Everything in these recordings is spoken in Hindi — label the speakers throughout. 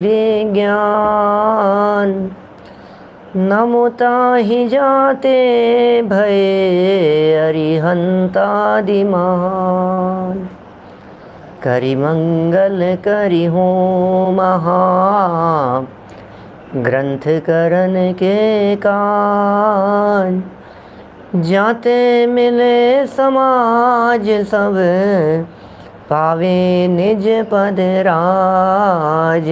Speaker 1: विज्ञान नमुता ही जाते भये अरिहंतादि महान। करि मंगल करि हो महा ग्रंथ करन के कान। जाते मिले समाज सब पावे निज पद राज।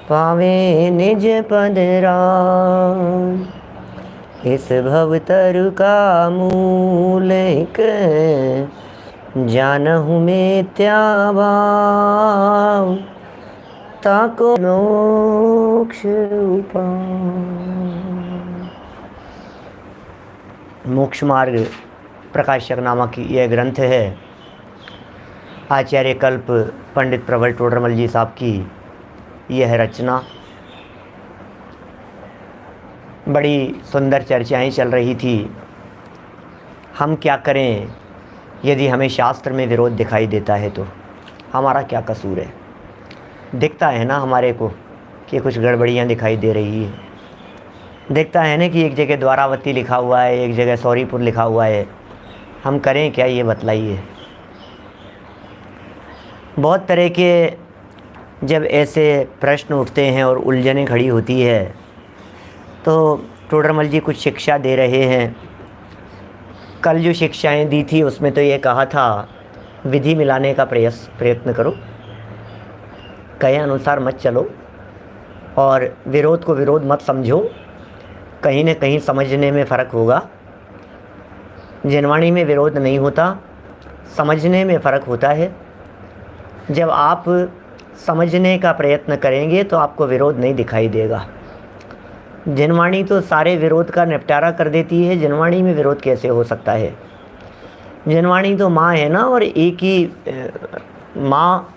Speaker 1: पावे निज पद राज। इस भवतरु का मूल एक जानहु मिथ्या भाव। ताको मोक्ष उपाय। मोक्ष मार्ग प्रकाशक नामक यह ग्रंथ है। आचार्य कल्प पंडित प्रबल टोडरमल जी साहब की यह रचना। बड़ी सुंदर चर्चाएं चल रही थी। हम क्या करें यदि हमें शास्त्र में विरोध दिखाई देता है तो हमारा क्या कसूर है। दिखता है ना हमारे को कि कुछ गड़बड़ियाँ दिखाई दे रही है। दिखता है ना कि एक जगह द्वारावती लिखा हुआ है, एक जगह सौरीपुर लिखा हुआ है। हम करें क्या, ये बतलाइए। बहुत तरह के जब ऐसे प्रश्न उठते हैं और उलझनें खड़ी होती है तो टोडरमल जी कुछ शिक्षा दे रहे हैं। कल जो शिक्षाएं दी थी उसमें तो ये कहा था विधि मिलाने का प्रयत्न करो, कहे अनुसार मत चलो और विरोध को विरोध मत समझो। कहीं न कहीं समझने में फ़र्क होगा। जिनवाणी में विरोध नहीं होता, समझने में फ़र्क होता है। जब आप समझने का प्रयत्न करेंगे तो आपको विरोध नहीं दिखाई देगा। जिनवाणी तो सारे विरोध का निपटारा कर देती है। जिनवाणी में विरोध कैसे हो सकता है। जिनवाणी तो माँ है ना, और एक ही माँ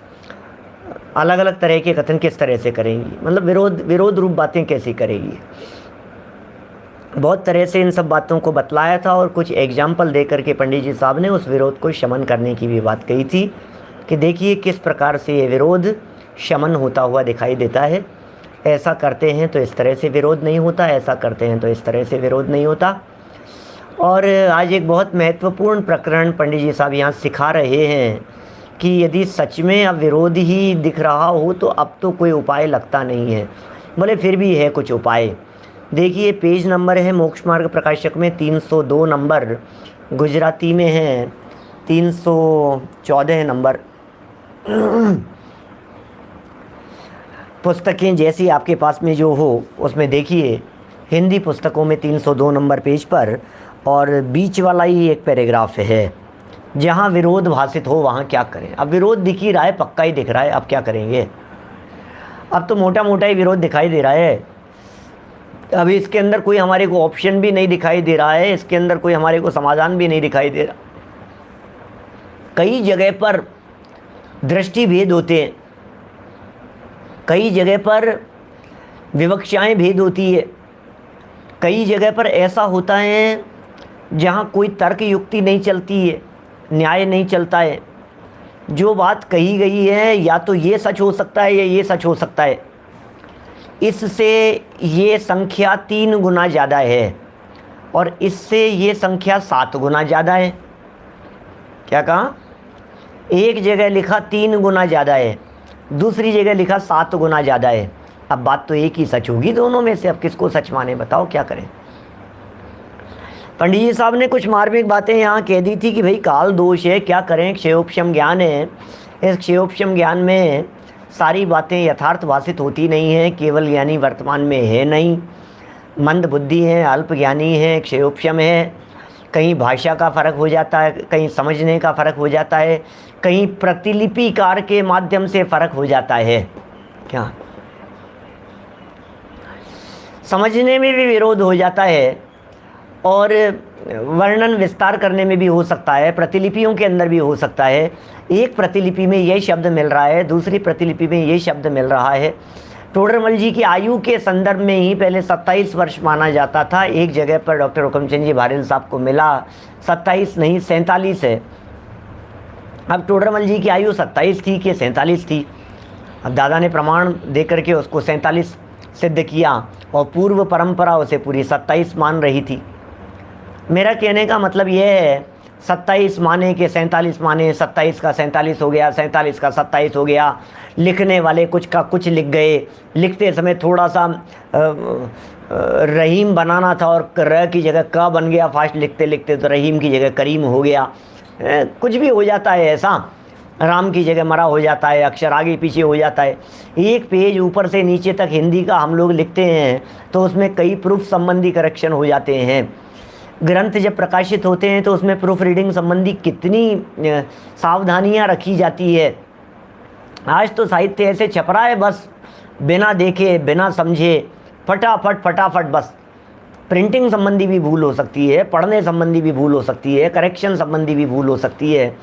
Speaker 1: अलग अलग तरह के कथन किस तरह से करेंगी, मतलब विरोध रूप बातें कैसी करेगी। बहुत तरह से इन सब बातों को बतलाया था और कुछ एग्जाम्पल दे करके पंडित जी साहब ने उस विरोध को शमन करने की भी बात कही थी कि देखिए किस प्रकार से ये विरोध शमन होता हुआ दिखाई देता है। ऐसा करते हैं तो इस तरह से विरोध नहीं होता, ऐसा करते हैं तो इस तरह से विरोध नहीं होता। और आज एक बहुत महत्वपूर्ण प्रकरण पंडित जी साहब यहाँ सिखा रहे हैं कि यदि सच में अब विरोध ही दिख रहा हो तो अब तो कोई उपाय लगता नहीं है। बोले फिर भी है कुछ उपाय। देखिए पेज नंबर है मोक्ष मार्ग प्रकाशक में 302 नंबर, गुजराती में है 314 नंबर। पुस्तकें जैसी आपके पास में जो हो उसमें देखिए। हिंदी पुस्तकों में 302 नंबर पेज पर और बीच वाला ही एक पैराग्राफ है, जहाँ विरोध भाषित हो वहाँ क्या करें। अब विरोध दिख ही रहा है, पक्का ही दिख रहा है, अब क्या करेंगे। अब तो मोटा मोटा ही विरोध दिखाई दे रहा है। अभी इसके अंदर कोई हमारे को ऑप्शन भी नहीं दिखाई दे रहा है, इसके अंदर कोई हमारे को समाधान भी नहीं दिखाई दे रहा। कई जगह पर दृष्टि भेद होते हैं, कई जगह पर विवक्षाएं भेद होती है, कई जगह पर ऐसा होता है जहाँ कोई तर्क युक्ति नहीं चलती है, न्याय नहीं चलता है। जो बात कही गई है या तो ये सच हो सकता है या ये सच हो सकता है। इससे ये संख्या 3 गुना ज़्यादा है और इससे ये संख्या 7 गुना ज़्यादा है। क्या कहा? एक जगह लिखा 3 गुना ज़्यादा है, दूसरी जगह लिखा 7 गुना ज़्यादा है। अब बात तो एक ही सच होगी दोनों में से। अब किसको सच माने, बताओ क्या करें। पंडित जी साहब ने कुछ मार्मिक बातें यहाँ कह दी थी कि भाई काल दोष है, क्या करें, क्षयोपशम ज्ञान है। इस क्षयोपशम ज्ञान में सारी बातें यथार्थ भाषित होती नहीं हैं। केवल ज्ञानी वर्तमान में है नहीं, मंद बुद्धि है, अल्प ज्ञानी है, क्षयोपशम है। कहीं भाषा का फ़र्क हो जाता है, कहीं समझने का फ़र्क हो जाता है, कहीं प्रतिलिपिकार के माध्यम से फ़र्क हो जाता है। क्या समझने में भी विरोध हो जाता है और वर्णन विस्तार करने में भी हो सकता है, प्रतिलिपियों के अंदर भी हो सकता है। एक प्रतिलिपि में ये शब्द मिल रहा है, दूसरी प्रतिलिपि में ये शब्द मिल रहा है। टोडरमल जी की आयु के संदर्भ में ही पहले 27 वर्ष माना जाता था। एक जगह पर डॉक्टर हुकमचंद जी भारेल साहब को मिला 27 नहीं 47 है। अब टोडरमल जी की आयु 27 थी कि 47 थी, अब दादा ने प्रमाण दे करके उसको 47 सिद्ध किया और पूर्व परंपरा उसे पूरी 27 मान रही थी। मेरा कहने का मतलब यह है 27 माने के 47 माने, 27 का 47 हो गया, 47 का 27 हो गया। लिखने वाले कुछ का कुछ लिख गए, लिखते समय थोड़ा सा रहीम बनाना था और र की जगह क बन गया, फास्ट लिखते लिखते तो रहीम की जगह करीम हो गया। कुछ भी हो जाता है ऐसा, राम की जगह मरा हो जाता है, अक्षर आगे पीछे हो जाता है। एक पेज ऊपर से नीचे तक हिंदी का हम लोग लिखते हैं तो उसमें कई प्रूफ संबंधी करेक्शन हो जाते हैं। ग्रंथ जब प्रकाशित होते हैं तो उसमें प्रूफ रीडिंग संबंधी कितनी सावधानियां रखी जाती है। आज तो साहित्य ऐसे छप रहा है, बस बिना देखे बिना समझे फटाफट बस। प्रिंटिंग संबंधी भी भूल हो सकती है, पढ़ने संबंधी भी भूल हो सकती है, करेक्शन संबंधी भी भूल हो सकती है।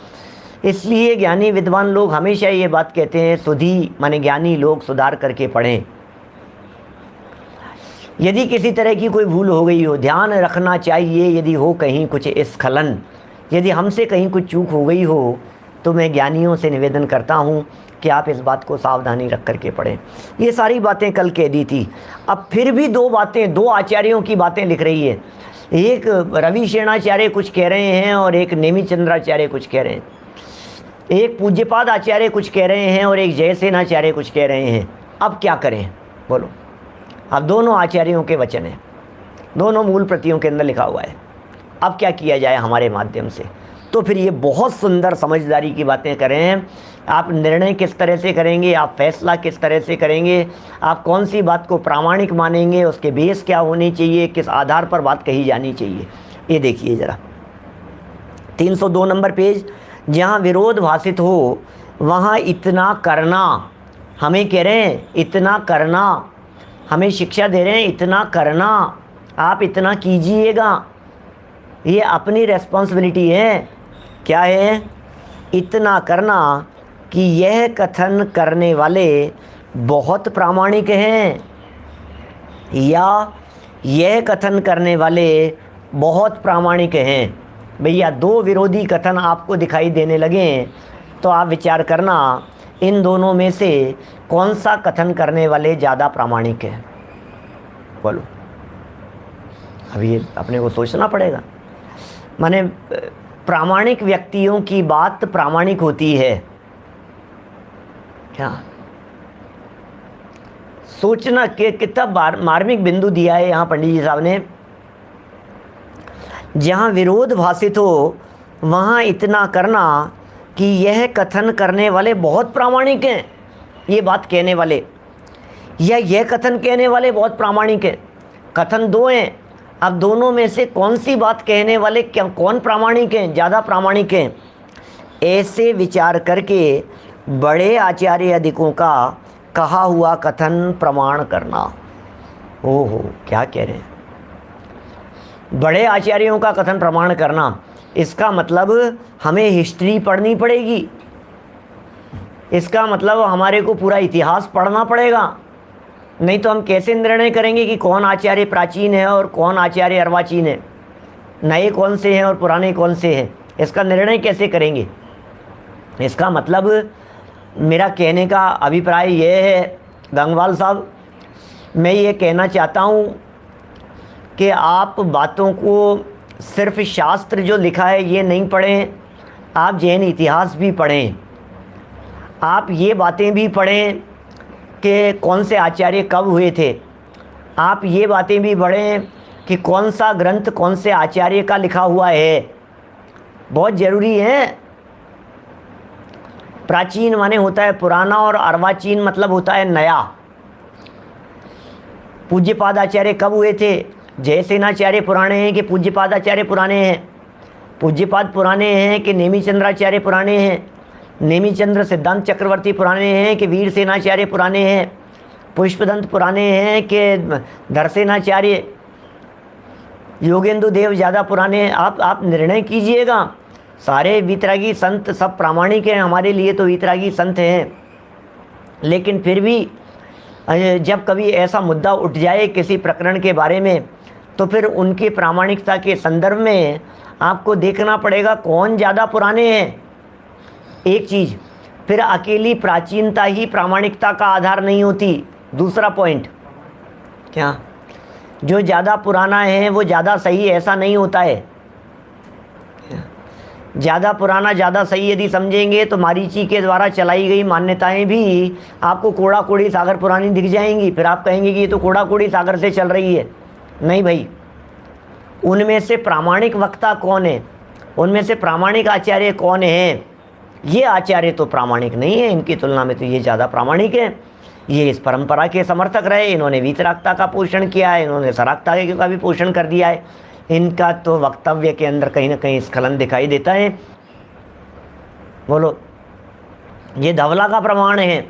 Speaker 1: इसलिए ज्ञानी विद्वान लोग हमेशा ये बात कहते हैं, सुधी माने ज्ञानी लोग सुधार करके पढ़ें। यदि किसी तरह की कोई भूल हो गई हो, ध्यान रखना चाहिए। यदि हो कहीं कुछ स्खलन, यदि हमसे कहीं कुछ चूक हो गई हो, तो मैं ज्ञानियों से निवेदन करता हूँ कि आप इस बात को सावधानी रख करके पढ़ें। ये सारी बातें कल कह दी थी। अब फिर भी दो आचार्यों की बातें लिख रही है। एक रवि सेनाचार्य कुछ कह रहे हैं और एक नेमिचंद्राचार्य कुछ कह रहे हैं। एक पूज्यपाद आचार्य कुछ कह रहे हैं और एक जयसेनाचार्य कुछ कह रहे हैं। अब क्या करें बोलो? अब दोनों आचार्यों के वचन हैं, दोनों मूल प्रतियों के अंदर लिखा हुआ है। अब क्या किया जाए हमारे माध्यम से? तो फिर ये बहुत सुंदर समझदारी की बातें करें। आप निर्णय किस तरह से करेंगे, आप फैसला किस तरह से करेंगे, आप कौन सी बात को प्रामाणिक मानेंगे, उसके बेस क्या होनी चाहिए, किस आधार पर बात कही जानी चाहिए, ये देखिए ज़रा। 302 नंबर पेज। जहाँ विरोध भाषित हो वहाँ इतना करना, हमें कह रहे हैं इतना करना, हमें शिक्षा दे रहे हैं इतना करना, आप इतना कीजिएगा। ये अपनी रेस्पॉन्सिबिलिटी है। क्या है? इतना करना कि यह कथन करने वाले बहुत प्रामाणिक हैं या यह कथन करने वाले बहुत प्रामाणिक हैं। भैया दो विरोधी कथन आपको दिखाई देने लगे तो आप विचार करना इन दोनों में से कौन सा कथन करने वाले ज़्यादा प्रामाणिक है। बोलो, अभी ये अपने को सोचना पड़ेगा। माने प्रामाणिक व्यक्तियों की बात प्रामाणिक होती है क्या? सोचना कि कितना मार्मिक बिंदु दिया है यहाँ पंडित जी साहब ने। जहाँ विरोध भाषित हो वहाँ इतना करना कि यह कथन करने वाले बहुत प्रामाणिक हैं, ये बात कहने वाले या यह कथन कहने वाले बहुत प्रामाणिक हैं। कथन दो हैं, अब दोनों में से कौन सी बात कहने वाले कौन प्रामाणिक हैं, ज़्यादा प्रामाणिक हैं? ऐसे विचार करके बड़े आचार्य अधिकों का कहा हुआ कथन प्रमाण करना। ओहो, क्या कह रहे हैं? बड़े आचार्यों का कथन प्रमाण करना, इसका मतलब हमें हिस्ट्री पढ़नी पड़ेगी। इसका मतलब हमारे को पूरा इतिहास पढ़ना पड़ेगा। नहीं तो हम कैसे निर्णय करेंगे कि कौन आचार्य प्राचीन है और कौन आचार्य अर्वाचीन है, नए कौन से हैं और पुराने कौन से हैं? इसका निर्णय कैसे करेंगे? इसका मतलब मेरा कहने का अभिप्राय यह है गंगवाल साहब, मैं ये कहना चाहता हूँ कि आप बातों को सिर्फ शास्त्र जो लिखा है ये नहीं पढ़ें, आप जैन इतिहास भी पढ़ें। आप ये बातें भी पढ़ें कि कौन से आचार्य कब हुए थे। आप ये बातें भी पढ़ें कि कौन सा ग्रंथ कौन से आचार्य का लिखा हुआ है, बहुत ज़रूरी है। प्राचीन माने होता है पुराना और अर्वाचीन मतलब होता है नया। पूज्यपाद आचार्य कब हुए थे? जयसेनाचार्य पुराने हैं कि पूज्यपाद आचार्य पुराने हैं? पूज्यपाद पुराने हैं कि नेमिचंद्राचार्य पुराने हैं? नेमिचंद्र सिद्धांत चक्रवर्ती पुराने हैं कि वीर सेनाचार्य पुराने हैं? पुष्पदंत पुराने हैं कि धरसेनाचार्य योगेंदु देव ज़्यादा पुराने हैं? आप निर्णय कीजिएगा। सारे वीतरागी संत सब प्रामाणिक हैं हमारे लिए, तो वीतरागी संत हैं। लेकिन फिर भी जब कभी ऐसा मुद्दा उठ जाए किसी प्रकरण के बारे में, तो फिर उनकी प्रामाणिकता के संदर्भ में आपको देखना पड़ेगा कौन ज़्यादा पुराने हैं, एक चीज़। फिर अकेली प्राचीनता ही प्रामाणिकता का आधार नहीं होती। दूसरा पॉइंट क्या, जो ज़्यादा पुराना है वो ज़्यादा सही, ऐसा नहीं होता है। ज़्यादा पुराना ज़्यादा सही यदि समझेंगे तो मारीची के द्वारा चलाई गई मान्यताएं भी आपको कोड़ा कोड़ी सागर पुरानी दिख जाएंगी। फिर आप कहेंगे कि ये तो कोड़ा कोड़ी सागर से चल रही है। नहीं भाई, उनमें से प्रामाणिक वक्ता कौन है, उनमें से प्रामाणिक आचार्य कौन है? ये आचार्य तो प्रामाणिक नहीं है, इनकी तुलना में तो ये ज़्यादा प्रामाणिक है। ये इस परंपरा के समर्थक रहे, इन्होंने वीतरागता का पोषण किया है, इन्होंने सरागता का भी पोषण कर दिया है। इनका तो वक्तव्य के अंदर कहीं ना कहीं स्खलन दिखाई देता है। बोलो, ये धवला का प्रमाण है,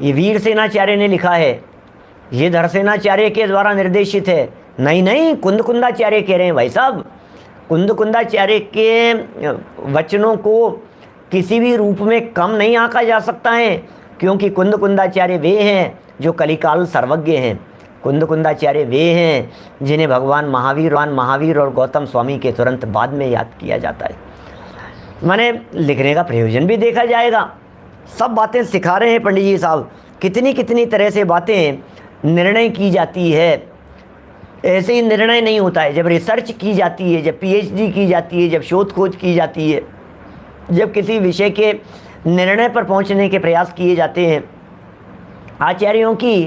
Speaker 1: ये वीर सेनाचार्य ने लिखा है, ये धरसेनाचार्य के द्वारा निर्देशित है। नहीं नहीं, कुंदकुंदाचार्य कह रहे हैं भाई साहब। कुंदकुंदाचार्य के वचनों को किसी भी रूप में कम नहीं आंका जा सकता है, क्योंकि कुंदकुंदाचार्य वे हैं जो कलिकाल सर्वज्ञ हैं। कुंदकुंदाचार्य वे हैं जिन्हें भगवान महावीर और गौतम स्वामी के तुरंत बाद में याद किया जाता है। माने लिखने का प्रयोजन भी देखा जाएगा। सब बातें सिखा रहे हैं पंडित जी साहब, कितनी कितनी तरह से बातें निर्णय की जाती है। ऐसे ही निर्णय नहीं होता है, जब रिसर्च की जाती है, जब पीएचडी की जाती है, जब शोध खोज की जाती है, जब किसी विषय के निर्णय पर पहुंचने के प्रयास किए जाते हैं। आचार्यों की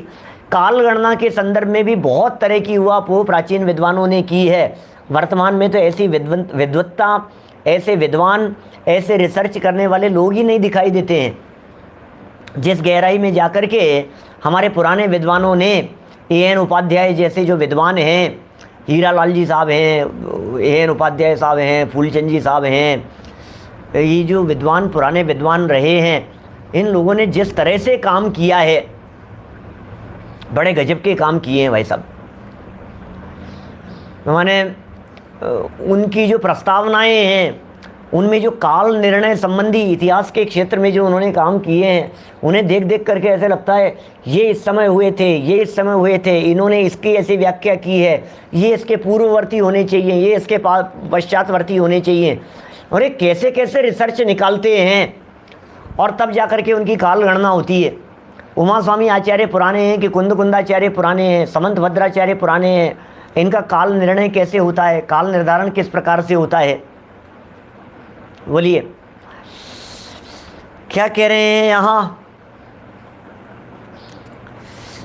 Speaker 1: काल गणना के संदर्भ में भी बहुत तरह की उहापोह प्राचीन विद्वानों ने की है। वर्तमान में तो ऐसी विद्वत्ता, ऐसे विद्वान, ऐसे रिसर्च करने वाले लोग ही नहीं दिखाई देते हैं। जिस गहराई में जाकर के हमारे पुराने विद्वानों ने, ए.एन. उपाध्याय जैसे जो विद्वान हैं, हीरालाल जी साहब हैं, ए.एन. उपाध्याय साहब हैं, फूलचंद जी साहब हैं, ये जो विद्वान पुराने विद्वान रहे हैं, इन लोगों ने जिस तरह से काम किया है, बड़े गजब के काम किए हैं भाई साहब। मैंने उनकी जो प्रस्तावनाएं हैं, उनमें जो काल निर्णय संबंधी इतिहास के क्षेत्र में जो उन्होंने काम किए हैं, उन्हें देख देख करके ऐसे लगता है ये इस समय हुए थे, ये इस समय हुए थे, इन्होंने इसकी ऐसी व्याख्या की है, ये इसके पूर्ववर्ती होने चाहिए, ये इसके पश्चातवर्ती होने चाहिए। और ये कैसे कैसे रिसर्च निकालते हैं और तब जा कर के उनकी काल गणना होती है। उमा स्वामी आचार्य पुराने हैं कि कुंदकुंदाचार्य पुराने हैं, समंत भद्राचार्य पुराने हैं, इनका काल निर्णय कैसे होता है, काल निर्धारण किस प्रकार से होता है? बोलिए क्या कह रहे हैं यहाँ?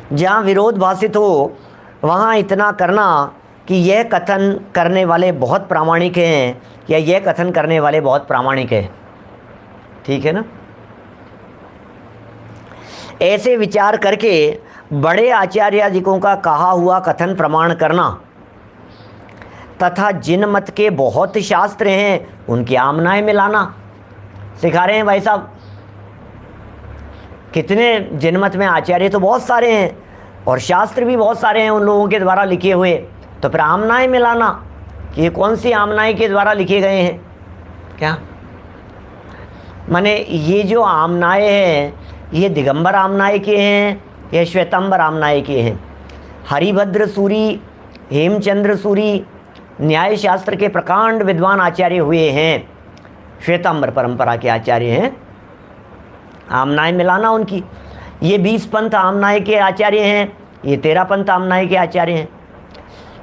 Speaker 1: जहाँ विरोध भाषित हो वहाँ इतना करना कि यह कथन करने वाले बहुत प्रामाणिक हैं या यह कथन करने वाले बहुत प्रामाणिक हैं। ठीक है ना? ऐसे विचार करके बड़े आचार्यादिकों का कहा हुआ कथन प्रमाण करना तथा जिन मत के बहुत शास्त्र हैं उनकी आमनाएं मिलाना सिखा रहे हैं भाई साहब। कितने जिन मत में आचार्य तो बहुत सारे हैं और शास्त्र भी बहुत सारे हैं उन लोगों के द्वारा लिखे हुए, तो फिर आमनाएं मिलाना कि ये कौन सी आमनाएं के द्वारा लिखे गए हैं। क्या माने ये जो आमनाएं हैं ये दिगंबर आमनाय के हैं या श्वेतांबर आमनाय के हैं? हरिभद्र सूरी, हेमचंद्र सूरी न्याय शास्त्र के प्रकांड विद्वान आचार्य हुए हैं, श्वेतांबर परंपरा के आचार्य हैं। आमनाय मिलाना उनकी, ये 20 पंथ आमनाय के आचार्य हैं, ये 13 पंथ आमनाय के आचार्य हैं।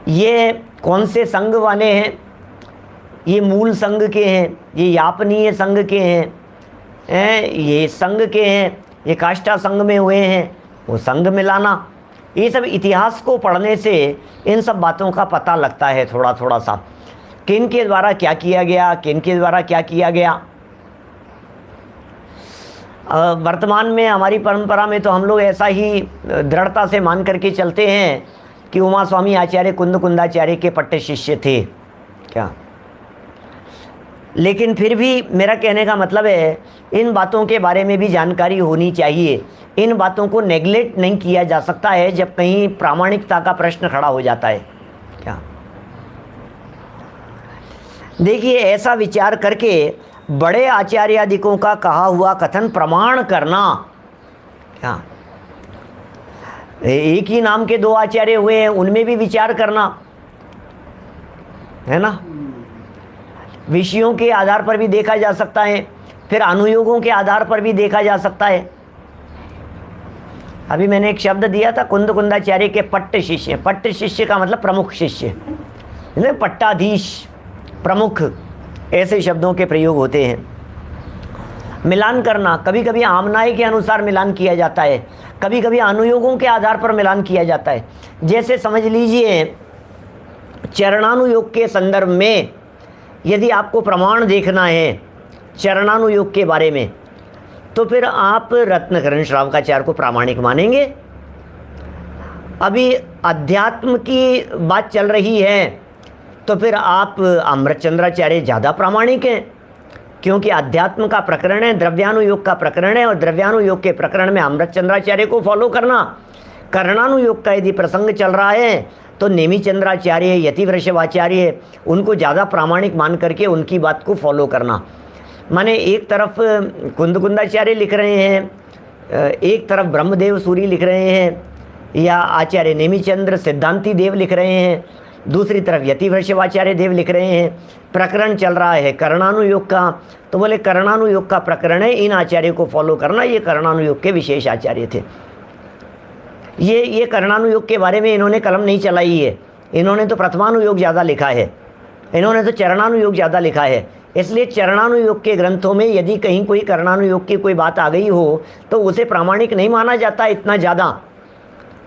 Speaker 1: ये कौन से संघ वाले हैं? ये मूल संघ के हैं, ये यापनीय संघ के हैं, ये संघ के हैं, ये काष्ठा संघ में हुए हैं, वो संघ मिलाना। ये सब इतिहास को पढ़ने से इन सब बातों का पता लगता है थोड़ा थोड़ा सा, किन के द्वारा क्या किया गया, किन के द्वारा क्या किया गया। वर्तमान में हमारी परंपरा में तो हम लोग ऐसा ही दृढ़ता से मान करके चलते हैं कि उमा स्वामी आचार्य कुंदकुंदाचार्य के पट्टे शिष्य थे क्या। लेकिन फिर भी मेरा कहने का मतलब है इन बातों के बारे में भी जानकारी होनी चाहिए। इन बातों को नेगलेक्ट नहीं किया जा सकता है जब कहीं प्रामाणिकता का प्रश्न खड़ा हो जाता है क्या। देखिए, ऐसा विचार करके बड़े आचार्यादिकों का कहा हुआ कथन प्रमाण करना क्या। एक ही नाम के 2 आचार्य हुए हैं, उनमें भी विचार करना है ना। विषयों के आधार पर भी देखा जा सकता है फिर अनुयोगों के आधार पर भी देखा जा सकता है। अभी मैंने एक शब्द दिया था कुंदकुंदाचार्य के पट्ट शिष्य। पट्ट शिष्य का मतलब प्रमुख शिष्य, पट्टाधीश, प्रमुख, ऐसे शब्दों के प्रयोग होते हैं। मिलान करना, कभी कभी आमनाय के अनुसार मिलान किया जाता है, कभी कभी अनुयोगों के आधार पर मिलान किया जाता है। जैसे समझ लीजिए चरणानुयोग के संदर्भ में यदि आपको प्रमाण देखना है चरणानुयोग के बारे में, तो फिर आप रत्नकरण श्रावकाचार्य को प्रामाणिक मानेंगे। अभी अध्यात्म की बात चल रही है तो फिर आप अमृतचंद्राचार्य ज़्यादा प्रामाणिक हैं, क्योंकि अध्यात्म का प्रकरण है, द्रव्यानुयोग का प्रकरण है, और द्रव्यानुयोग के प्रकरण में अमृतचंद्राचार्य को फॉलो करना। करणानुयोग का यदि प्रसंग चल रहा है तो नेमिचंद्राचार्य, यतिवृषभाचार्य, उनको ज़्यादा प्रामाणिक मान करके उनकी बात को फॉलो करना। माने एक तरफ कुंदकुंदाचार्य लिख रहे हैं, एक तरफ ब्रह्मदेव सूरी लिख रहे हैं, या आचार्य नेमिचंद्र सिद्धांति देव लिख रहे हैं, दूसरी तरफ यतिवृषभाचार्य देव लिख रहे हैं। प्रकरण चल रहा है करणानुयोग का, तो बोले करणानुयोग का प्रकरण है, इन आचार्य को फॉलो करना, ये करणानुयोग के विशेष आचार्य थे। ये करणानुयोग के बारे में इन्होंने कलम नहीं चलाई है, इन्होंने तो प्रथमानुयोग ज़्यादा लिखा है, इन्होंने तो चरणानुयोग ज़्यादा लिखा है। इसलिए चरणानुयोग के ग्रंथों में यदि कहीं कोई करणानुयोग की कोई बात आ गई हो तो उसे प्रामाणिक नहीं माना जाता इतना ज़्यादा।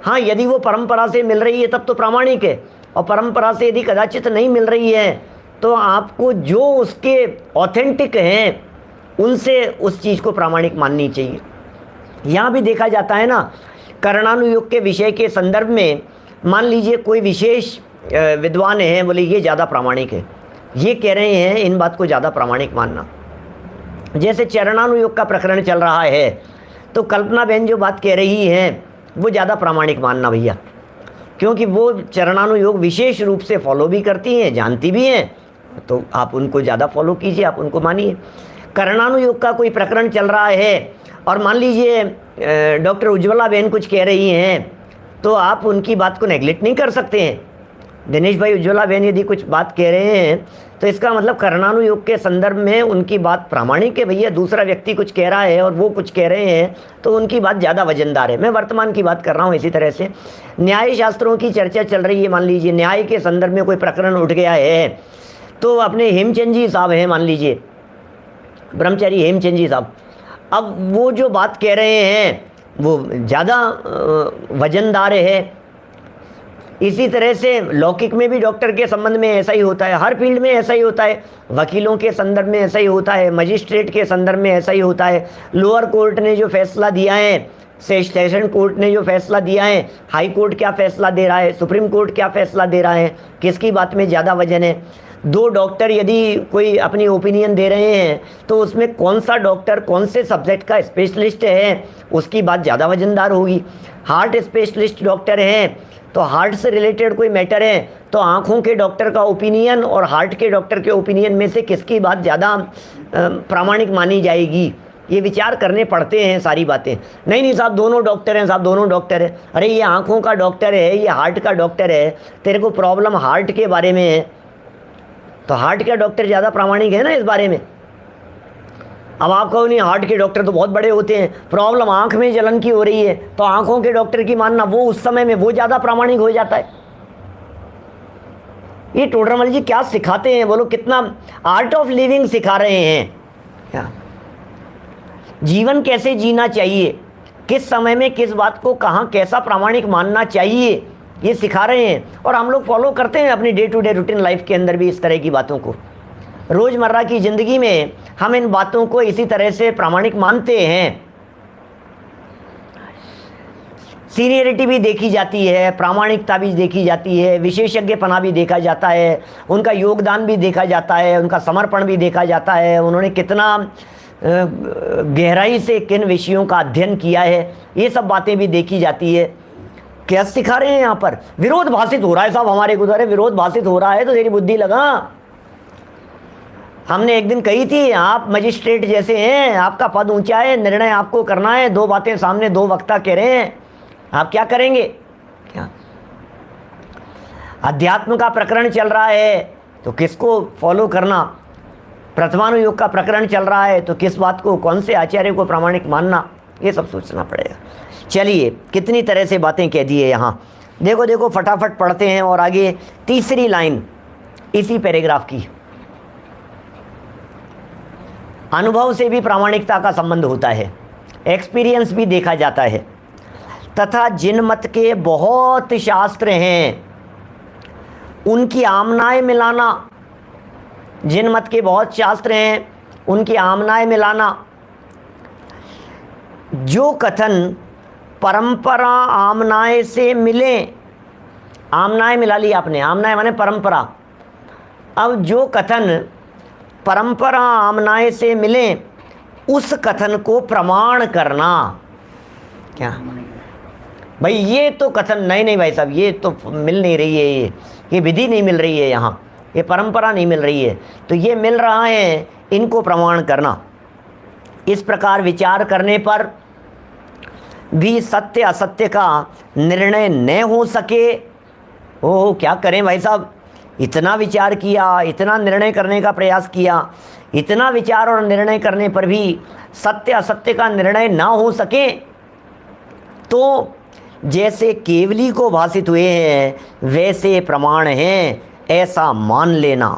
Speaker 1: हाँ, यदि वो परंपरा से मिल रही है तब तो प्रामाणिक है, और परंपरा से यदि कदाचित नहीं मिल रही है तो आपको जो उसके ऑथेंटिक हैं उनसे उस चीज़ को प्रामाणिक माननी चाहिए। यहाँ भी देखा जाता है ना, करणानुयोग के विषय के संदर्भ में मान लीजिए कोई विशेष विद्वान हैं, बोले ये ज़्यादा प्रामाणिक है, ये कह रहे हैं, इन बात को ज़्यादा प्रामाणिक मानना। जैसे चरणानुयोग का प्रकरण चल रहा है तो कल्पना बहन जो बात कह रही हैं वो ज़्यादा प्रामाणिक मानना भैया, क्योंकि वो चरणानुयोग विशेष रूप से फॉलो भी करती हैं, जानती भी हैं, तो आप उनको ज़्यादा फॉलो कीजिए, आप उनको मानिए। करणानुयोग का कोई प्रकरण चल रहा है और मान लीजिए डॉक्टर उज्ज्वला बहन कुछ कह रही हैं, तो आप उनकी बात को नेगलेक्ट नहीं कर सकते हैं। दिनेश भाई उज्ज्वला बहन यदि कुछ बात कह रहे हैं तो इसका मतलब करणानुयोग के संदर्भ में उनकी बात प्रामाणिक है भैया। दूसरा व्यक्ति कुछ कह रहा है और वो कुछ कह रहे हैं तो उनकी बात ज़्यादा वजनदार है। मैं वर्तमान की बात कर रहा हूँ। इसी तरह से न्याय शास्त्रों की चर्चा चल रही है, मान लीजिए न्याय के संदर्भ में कोई प्रकरण उठ गया है, तो अपने हेमचंद जी साहब हैं, मान लीजिए ब्रह्मचारी हेमचंद जी साहब, अब वो जो बात कह रहे हैं वो ज़्यादा वजनदार है। इसी तरह से लौकिक में भी डॉक्टर के संबंध में ऐसा ही होता है, हर फील्ड में ऐसा ही होता है, वकीलों के संदर्भ में ऐसा ही होता है, मजिस्ट्रेट के संदर्भ में ऐसा ही होता है। लोअर कोर्ट ने जो फैसला दिया है, सेशन कोर्ट ने जो फैसला दिया है, हाई कोर्ट क्या फैसला दे रहा है, सुप्रीम कोर्ट क्या फैसला दे रहा है, किसकी बात में ज़्यादा वजन है। दो डॉक्टर यदि कोई अपनी ओपिनियन दे रहे हैं तो उसमें कौन सा डॉक्टर कौन से सब्जेक्ट का स्पेशलिस्ट है उसकी बात ज़्यादा वजनदार होगी। हार्ट स्पेशलिस्ट डॉक्टर हैं तो हार्ट से रिलेटेड कोई मैटर है तो आँखों के डॉक्टर का ओपिनियन और हार्ट के डॉक्टर के ओपिनियन में से किसकी बात ज़्यादा प्रामाणिक मानी जाएगी, ये विचार करने पड़ते हैं सारी बातें। नहीं साहब दोनों डॉक्टर हैं, साहब दोनों डॉक्टर हैं, अरे ये आँखों का डॉक्टर है, ये हार्ट का डॉक्टर है, तेरे को प्रॉब्लम हार्ट के बारे में है तो हार्ट का डॉक्टर ज़्यादा प्रामाणिक है ना इस बारे में। अब आप कहो नहीं हार्ट के डॉक्टर तो बहुत बड़े होते हैं, प्रॉब्लम आंख में जलन की हो रही है तो आंखों के डॉक्टर की मानना वो उस समय में वो ज़्यादा प्रामाणिक हो जाता है। ये टोडरमल जी क्या सिखाते हैं, बोलो कितना आर्ट ऑफ लिविंग सिखा रहे हैं, क्या जीवन कैसे जीना चाहिए, किस समय में किस बात को कहाँ कैसा प्रामाणिक मानना चाहिए, ये सिखा रहे हैं। और हम लोग फॉलो करते हैं अपनी day to day routine life के अंदर भी इस तरह की बातों को। रोज़मर्रा की ज़िंदगी में हम इन बातों को इसी तरह से प्रामाणिक मानते हैं। सीनियरिटी भी देखी जाती है, प्रामाणिकता भी देखी जाती है, विशेषज्ञपना भी देखा जाता है, उनका योगदान भी देखा जाता है, उनका समर्पण भी देखा जाता है, उन्होंने कितना गहराई से किन विषयों का अध्ययन किया है, ये सब बातें भी देखी जाती है। क्या सिखा रहे हैं यहाँ पर, विरोध भाषित हो रहा है साहब हमारे गुजारे, विरोध भाषित हो रहा है तो तेरी बुद्धि लगा। हमने एक दिन कही थी आप मजिस्ट्रेट जैसे हैं, आपका पद ऊंचा है, निर्णय आपको करना है, दो बातें सामने दो वक्ता कह रहे हैं, आप क्या करेंगे। क्या अध्यात्म का प्रकरण चल रहा है तो किसको फॉलो करना, प्रथमानुयोग का प्रकरण चल रहा है, तो किस बात को, कौन से आचार्य को प्रामाणिक मानना, ये सब सोचना पड़ेगा। चलिए, कितनी तरह से बातें कह दी है यहाँ। देखो देखो, फटाफट पढ़ते हैं। और आगे तीसरी लाइन इसी पैराग्राफ की, अनुभव से भी प्रामाणिकता का संबंध होता है, एक्सपीरियंस भी देखा जाता है, तथा जिन मत के बहुत शास्त्र हैं उनकी आमनाएं मिलाना, जिन मत के बहुत शास्त्र हैं उनकी आमनाएं मिलाना, जो कथन परंपरा आमनाएं से मिले, आमनाएं मिला ली आपने, आमनाएं माने परंपरा। अब जो कथन परंपरा आमनाएं से मिले उस कथन को प्रमाण करना। क्या भाई, ये तो कथन नहीं, नहीं भाई साहब, ये तो मिल नहीं रही है, ये विधि नहीं मिल रही है, यहाँ ये परंपरा नहीं मिल रही है, तो ये मिल रहा है, इनको प्रमाण करना। इस प्रकार विचार करने पर भी सत्य असत्य का निर्णय न हो सके। ओह, क्या करें भाई साहब, इतना विचार किया, इतना निर्णय करने का प्रयास किया, इतना विचार और निर्णय करने पर भी सत्य असत्य का निर्णय ना हो सके, तो जैसे केवली को भाषित हुए हैं वैसे प्रमाण हैं, ऐसा मान लेना।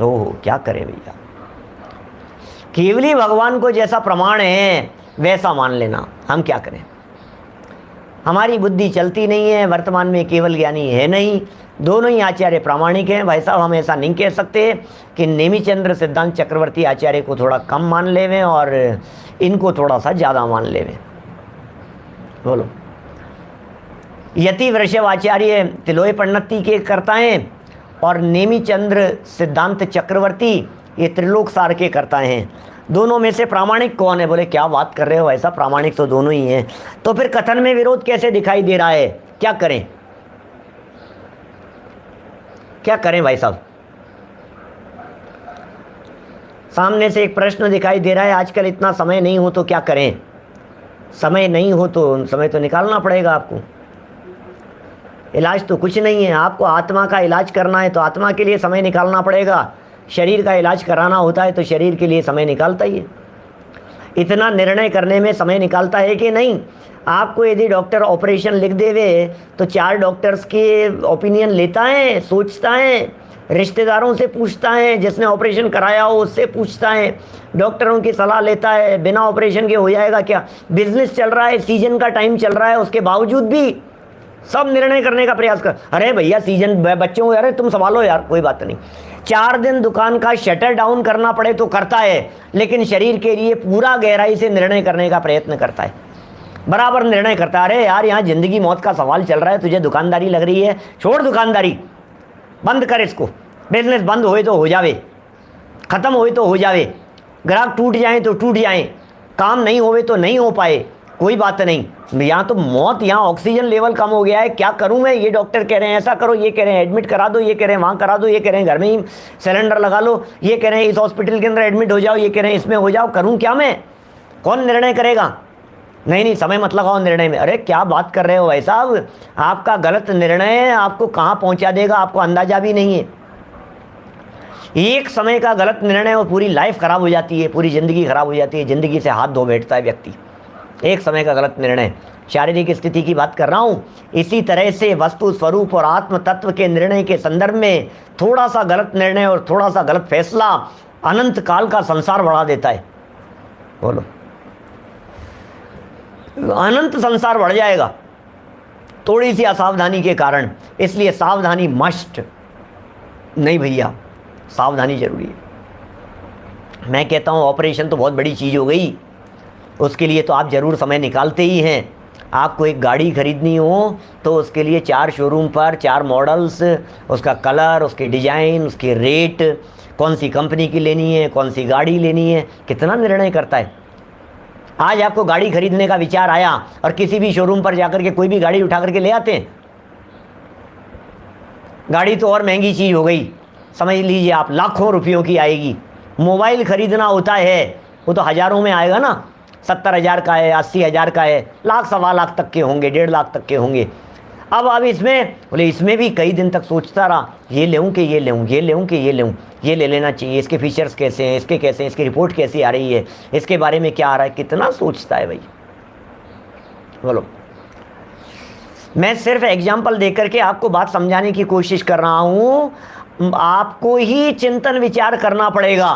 Speaker 1: ओह, क्या करें भैया, केवली भगवान को जैसा प्रमाण है वैसा मान लेना, हम क्या करें। हमारी बुद्धि चलती नहीं है, वर्तमान में केवल ज्ञानी है नहीं, दोनों ही आचार्य प्रामाणिक हैं। भाई साहब, हम ऐसा नहीं कह सकते कि नेमिचंद्र सिद्धांत चक्रवर्ती आचार्य को थोड़ा कम मान लेवें और इनको थोड़ा सा ज़्यादा मान लेवें। बोलो, यति वृषभ आचार्य तिलोय पन्नती के करता हैं और नेमिचंद्र सिद्धांत चक्रवर्ती ये त्रिलोक सार के करता हैं। दोनों में से प्रामाणिक कौन है? बोले, क्या बात कर रहे हो, ऐसा प्रामाणिक तो दोनों ही हैं। तो फिर कथन में विरोध कैसे दिखाई दे रहा है, क्या करें, क्या करें भाई साहब। सामने से एक प्रश्न दिखाई दे रहा है, आजकल इतना समय नहीं हो तो क्या करें। समय नहीं हो तो समय तो निकालना पड़ेगा आपको। इलाज तो कुछ नहीं है, आपको आत्मा का इलाज करना है तो आत्मा के लिए समय निकालना पड़ेगा। शरीर का इलाज कराना होता है तो शरीर के लिए समय निकालता ही है। इतना निर्णय करने में समय निकालता है कि नहीं। आपको यदि डॉक्टर ऑपरेशन लिख देवे तो 4 डॉक्टर्स के ओपिनियन लेता है, सोचता है, रिश्तेदारों से पूछता है, जिसने ऑपरेशन कराया हो उससे पूछता है, डॉक्टरों की सलाह लेता है, बिना ऑपरेशन के हो जाएगा क्या। बिजनेस चल रहा है, सीजन का टाइम चल रहा है, उसके बावजूद भी सब निर्णय करने का प्रयास कर। अरे भैया सीजन, बच्चों, अरे तुम संभालो यार, कोई बात नहीं। 4 दिन दुकान का शटर डाउन करना पड़े तो करता है, लेकिन शरीर के लिए पूरा गहराई से निर्णय करने का प्रयत्न करता है, बराबर निर्णय करता है। अरे यार, यहाँ जिंदगी मौत का सवाल चल रहा है, तुझे दुकानदारी लग रही है, छोड़ दुकानदारी, बंद कर इसको। बिजनेस बंद होए तो हो जावे, ख़त्म होए तो हो जावे, ग्राहक टूट जाए तो टूट जाए, काम नहीं होवे तो नहीं हो पाए, कोई बात नहीं। यहाँ तो मौत, यहाँ ऑक्सीजन लेवल कम हो गया है, क्या करूँ मैं। ये डॉक्टर कह रहे हैं ऐसा करो, ये कह रहे हैं एडमिट करा दो, ये कह रहे हैं वहाँ करा दो, ये कह रहे हैं घर में ही सिलेंडर लगा लो, ये कह रहे हैं इस हॉस्पिटल के अंदर एडमिट हो जाओ, ये कह रहे हैं इसमें हो जाओ। करूँ क्या मैं? कौन निर्णय करेगा? नहीं नहीं, समय मत लगाओ निर्णय में। अरे क्या बात कर रहे हो भाई साहब, आपका गलत निर्णय आपको कहाँ पहुँचा देगा आपको अंदाजा भी नहीं है। एक समय का गलत निर्णय और पूरी लाइफ खराब हो जाती है, पूरी ज़िंदगी खराब हो जाती है, ज़िंदगी से हाथ धो बैठता है व्यक्ति। एक समय का गलत निर्णय, शारीरिक स्थिति की बात कर रहा हूँ। इसी तरह से वस्तु स्वरूप और आत्म तत्व के निर्णय के संदर्भ में थोड़ा सा गलत निर्णय और थोड़ा सा गलत फैसला अनंत काल का संसार बढ़ा देता है। बोलो, अनंत संसार बढ़ जाएगा थोड़ी सी असावधानी के कारण। इसलिए सावधानी मस्ट। नहीं भैया, सावधानी जरूरी है। मैं कहता हूँ ऑपरेशन तो बहुत बड़ी चीज़ हो गई, उसके लिए तो आप ज़रूर समय निकालते ही हैं। आपको एक गाड़ी खरीदनी हो तो उसके लिए 4 शोरूम पर 4 मॉडल्स, उसका कलर, उसके डिज़ाइन, उसके रेट, कौन सी कंपनी की लेनी है, कौन सी गाड़ी लेनी है, कितना निर्णय करता है। आज आपको गाड़ी खरीदने का विचार आया और किसी भी शोरूम पर जाकर के कोई भी गाड़ी उठा करके ले आते हैं। गाड़ी तो और महंगी चीज़ हो गई, समझ लीजिए आप, लाखों रुपयों की आएगी। मोबाइल खरीदना होता है वो तो हज़ारों में आएगा ना, 70,000 का है, 80,000 का है, लाख सवा लाख तक के होंगे, 1.5 लाख तक के होंगे। अब इसमें बोले, इसमें भी कई दिन तक सोचता रहा, ये लेऊँ कि ये लेऊँ, ये लेऊँ कि ये लेऊँ। ये ले लेना चाहिए, इसके फीचर्स कैसे हैं, इसके कैसे हैं, इसकी रिपोर्ट कैसी आ रही है, इसके बारे में क्या आ रहा है, कितना सोचता है भाई। बोलो, मैं सिर्फ एग्जाम्पल दे करके आपको बात समझाने की कोशिश कर रहा हूँ। आपको ही चिंतन विचार करना पड़ेगा।